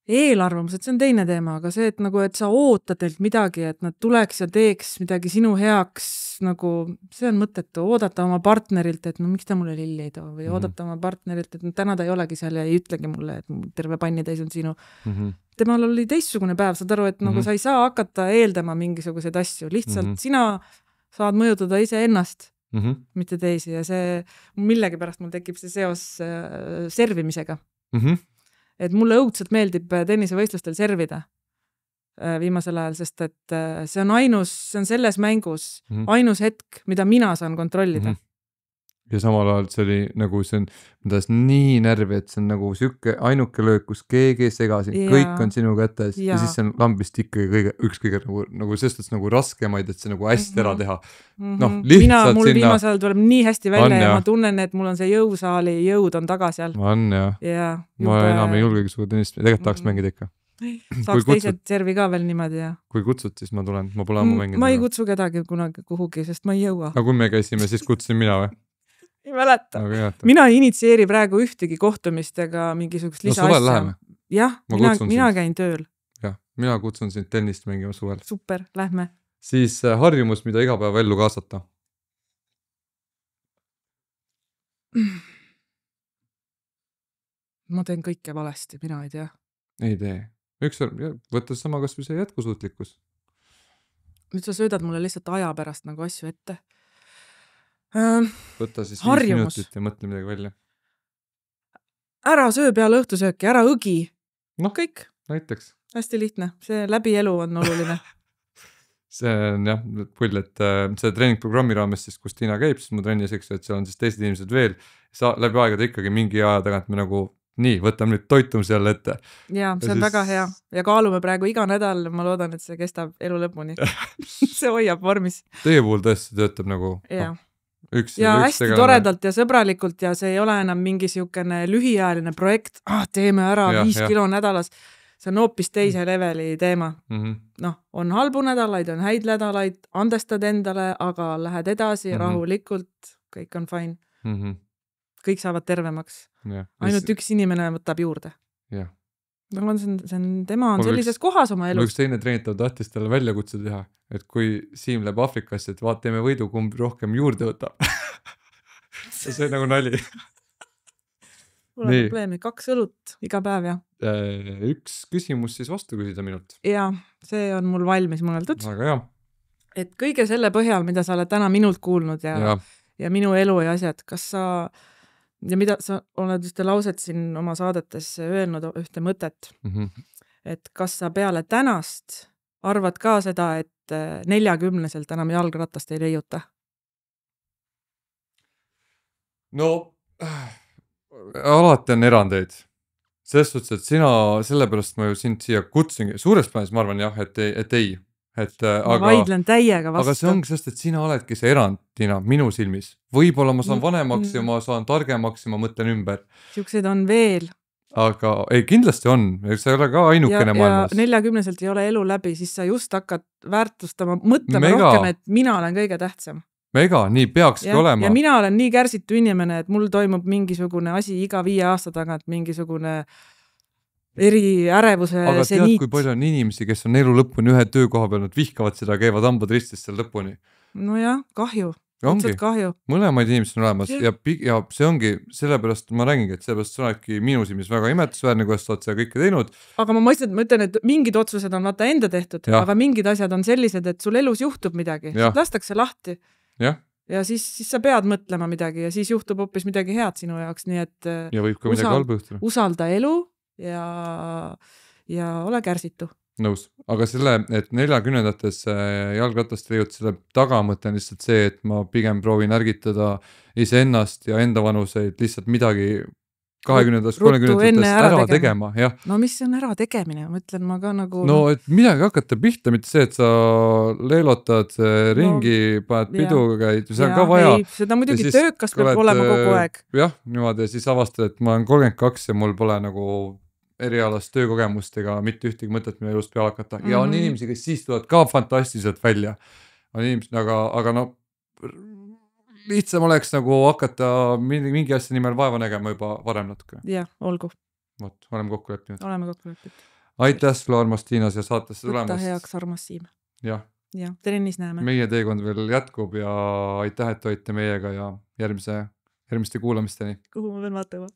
Eelarvamused, see on teine teema, aga see, et nagu, et sa ootad teilt midagi, et nad tuleks ja teeks midagi sinu heaks, nagu see on mõttetu, oodata oma partnerilt, et miks ta mulle lilli ei too või oodata oma partnerilt, et täna ta ei olegi seal ja ei ütlegi mulle, et terve pannitäis on sinu. Temal oli teistsugune päev, saad aru, et nagu sa ei saa hakata eeldama mingisuguseid asju, lihtsalt sina saad mõjutada ise ennast, mitte teisi ja see millegi pärast mul tekib see seos servimisega. Et mulle õudselt meeldib tennisevõistlustel servida viimasel ajal, sest et see on selles mängus ainus hetk, mida mina saan kontrollida. Ja samal ajal see oli nagu see on nii närvi, et see on nagu siuke ainuke löök, kus keegi ei segasi, kõik on sinu kätes ja siis see on lambist ikkagi üks kõige nagu sellest nagu raskemaid, et see nagu hästi ära teha. Lihtsalt mul viimasel ajal tuleb nii hästi välja ja ma tunnen, et mul on see jõusaali jõud on taga seal. On ja. Ma enam ei julgegi sugu tennist, tegelikult tahaks mängida ikka. Saaks teised servi ka veel niimoodi ja. Kui kutsud, siis ma tulen, ma pole ammu mänginud. Ma ei kutsu kedagi kunagi kuhugi, sest ma ei jõua. Aga kui me käisime, siis kutsusin mina või? Ei mäleta. Mina ei initsieeri praegu ühtegi kohtumist ega mingisugust lisa suvel läheme. Jah, mina käin tööl. Jah, mina kutsun sind tennist mängima suvel. Super, lähme. Siis harjumus, mida iga päev ellu kaasata? Ma teen kõike valesti, mina ei tea. Ei tee. Võttes sama kas või see jätkusuutlikkus. Nüüd sa söödad mulle lihtsalt aja pärast nagu asju ette. Võta siis 5 minutit ja mõtle midagi välja. Ära söö peale õhtusööki, ära õgi. Kõik. Näiteks. Hästi lihtne. See läbi elu on oluline. See on jah, pull, et see treeningprogrammi raames siis, kus Tiina käib, siis mu trennis, eks, et seal on siis teised inimesed veel. Läbi aegade ikkagi mingi aja tagant me nagu nii, võtame nüüd toitumise jälle ette. Ja, see on väga hea. Ja kaalume praegu iga nädal, ma loodan, et see kestab elu lõpuni. See hoiab vormis. Teie puhul tõesti töötab nagu... ja hästi toredalt ja sõbralikult ja see ei ole enam mingi siukene lühiajaline projekt, teeme ära 5 kilo nädalas, see on hoopis teise leveli teema. On halbu nädalaid, on häid nädalaid, andestad endale, aga lähed edasi rahulikult, kõik on fine. Kõik saavad tervemaks. Ainult üks inimene võtab juurde. Tema on sellises kohas oma elus. Üks teine treenitav tahtis talle väljakutse teha, et kui Siim läheb Afrikasse, et teeme võidu, kumb rohkem juurde võtab. See nagu nali. pole probleemi, 2 õlut iga päev ja. Üks küsimus siis vastu küsida minult. Ja, see on mul valmis mõeldud. Väga hea. Et kõige selle põhjal, mida sa oled täna minult kuulnud ja minu elu ja asjad, kas sa ja mida sa oled ühte lauset siin oma saadetes öelnud ühte mõtet, et kas sa peale tänast arvad ka seda, et 40-selt enam jalgratast ei leiuta? No, alati on erandeid. Selles suhtes, et sina, sellepärast ma ju sind siia kutsingi. Suures plaanis ma arvan jah, et ei. Ma vaidlen täiega vastu. Aga see ongi sest, et sina oledki see erandina minu silmis. Võib-olla ma saan vanemaks ja ma saan targemaks ja ma mõtlen ümber. Siuksed on veel. Aga ei, kindlasti on. See ei ole ka ainukene maailmas. Ja 40-selt ei ole elu läbi, siis sa just hakkad väärtustama, mõtlema rohkem, et mina olen kõige tähtsam. Mega, nii peakski olema. Ja mina olen nii kärsitu inimene, et mul toimub mingisugune asi iga 5 aasta tagant, mingisugune ärevuse aga tead, kui palju on inimesi, kes on elu lõpuni ühe töökoha peal, nad vihkavad seda, käivad hambad ristis seal lõpuni. No jah, kahju. Ongi. Mõlemaid inimesi on olemas ja see ongi, sellepärast ma räägingi, et sellepärast sa oledki minu silmis väga imetlusväärne, kuidas sa oled seda kõike teinud. Aga ma mõtlen, et mingid otsused on vaata enda tehtud, aga mingid asjad on sellised, et sul elus juhtub midagi, siis lastakse lahti. Ja siis sa pead mõtlema midagi ja siis juhtub hoopis midagi head sinu jaoks, nii et ja võib ka midagi halba juhtuda. Usalda elu ja ole kärsitu. Nõus, aga selle, et 40-ndates jalgratast leiud selle tagamõte on lihtsalt see, et ma pigem proovin ärgitada iseennast ja enda vanuseid lihtsalt midagi 20-ndates, 30-ndates ära tegema. Jah. No mis on ära tegemine? Mõtlen ma ka nagu... No, et midagi hakata pihta, mitte see, et sa leelotad ringi, paned pidu, käid, see on ka vaja. Ei, seda muidugi töökas peab olema kogu aeg. Jah, niimoodi ja siis avastad, et ma olen 32 ja mul pole nagu erialast töökogemust ega mitte ühtegi mõtet mille elust peale hakata. Ja on inimesi, kes siis tulevad ka fantastiliselt välja. On inimesed, aga no lihtsam oleks nagu hakata mingi asja nimel vaeva nägema juba varem natuke. Jah, olgu. Vot, oleme kokku leppinud. Oleme kokku leppinud. Aitäh sulle, armas Tiinas ja saatesse tulemast. Võtta heaks, armas Siim. Jah. Ja, trennis näeme. Meie teekond veel jätkub ja aitäh, et olite meiega ja järgmiste kuulamisteni. Kuhu ma pean vaatama?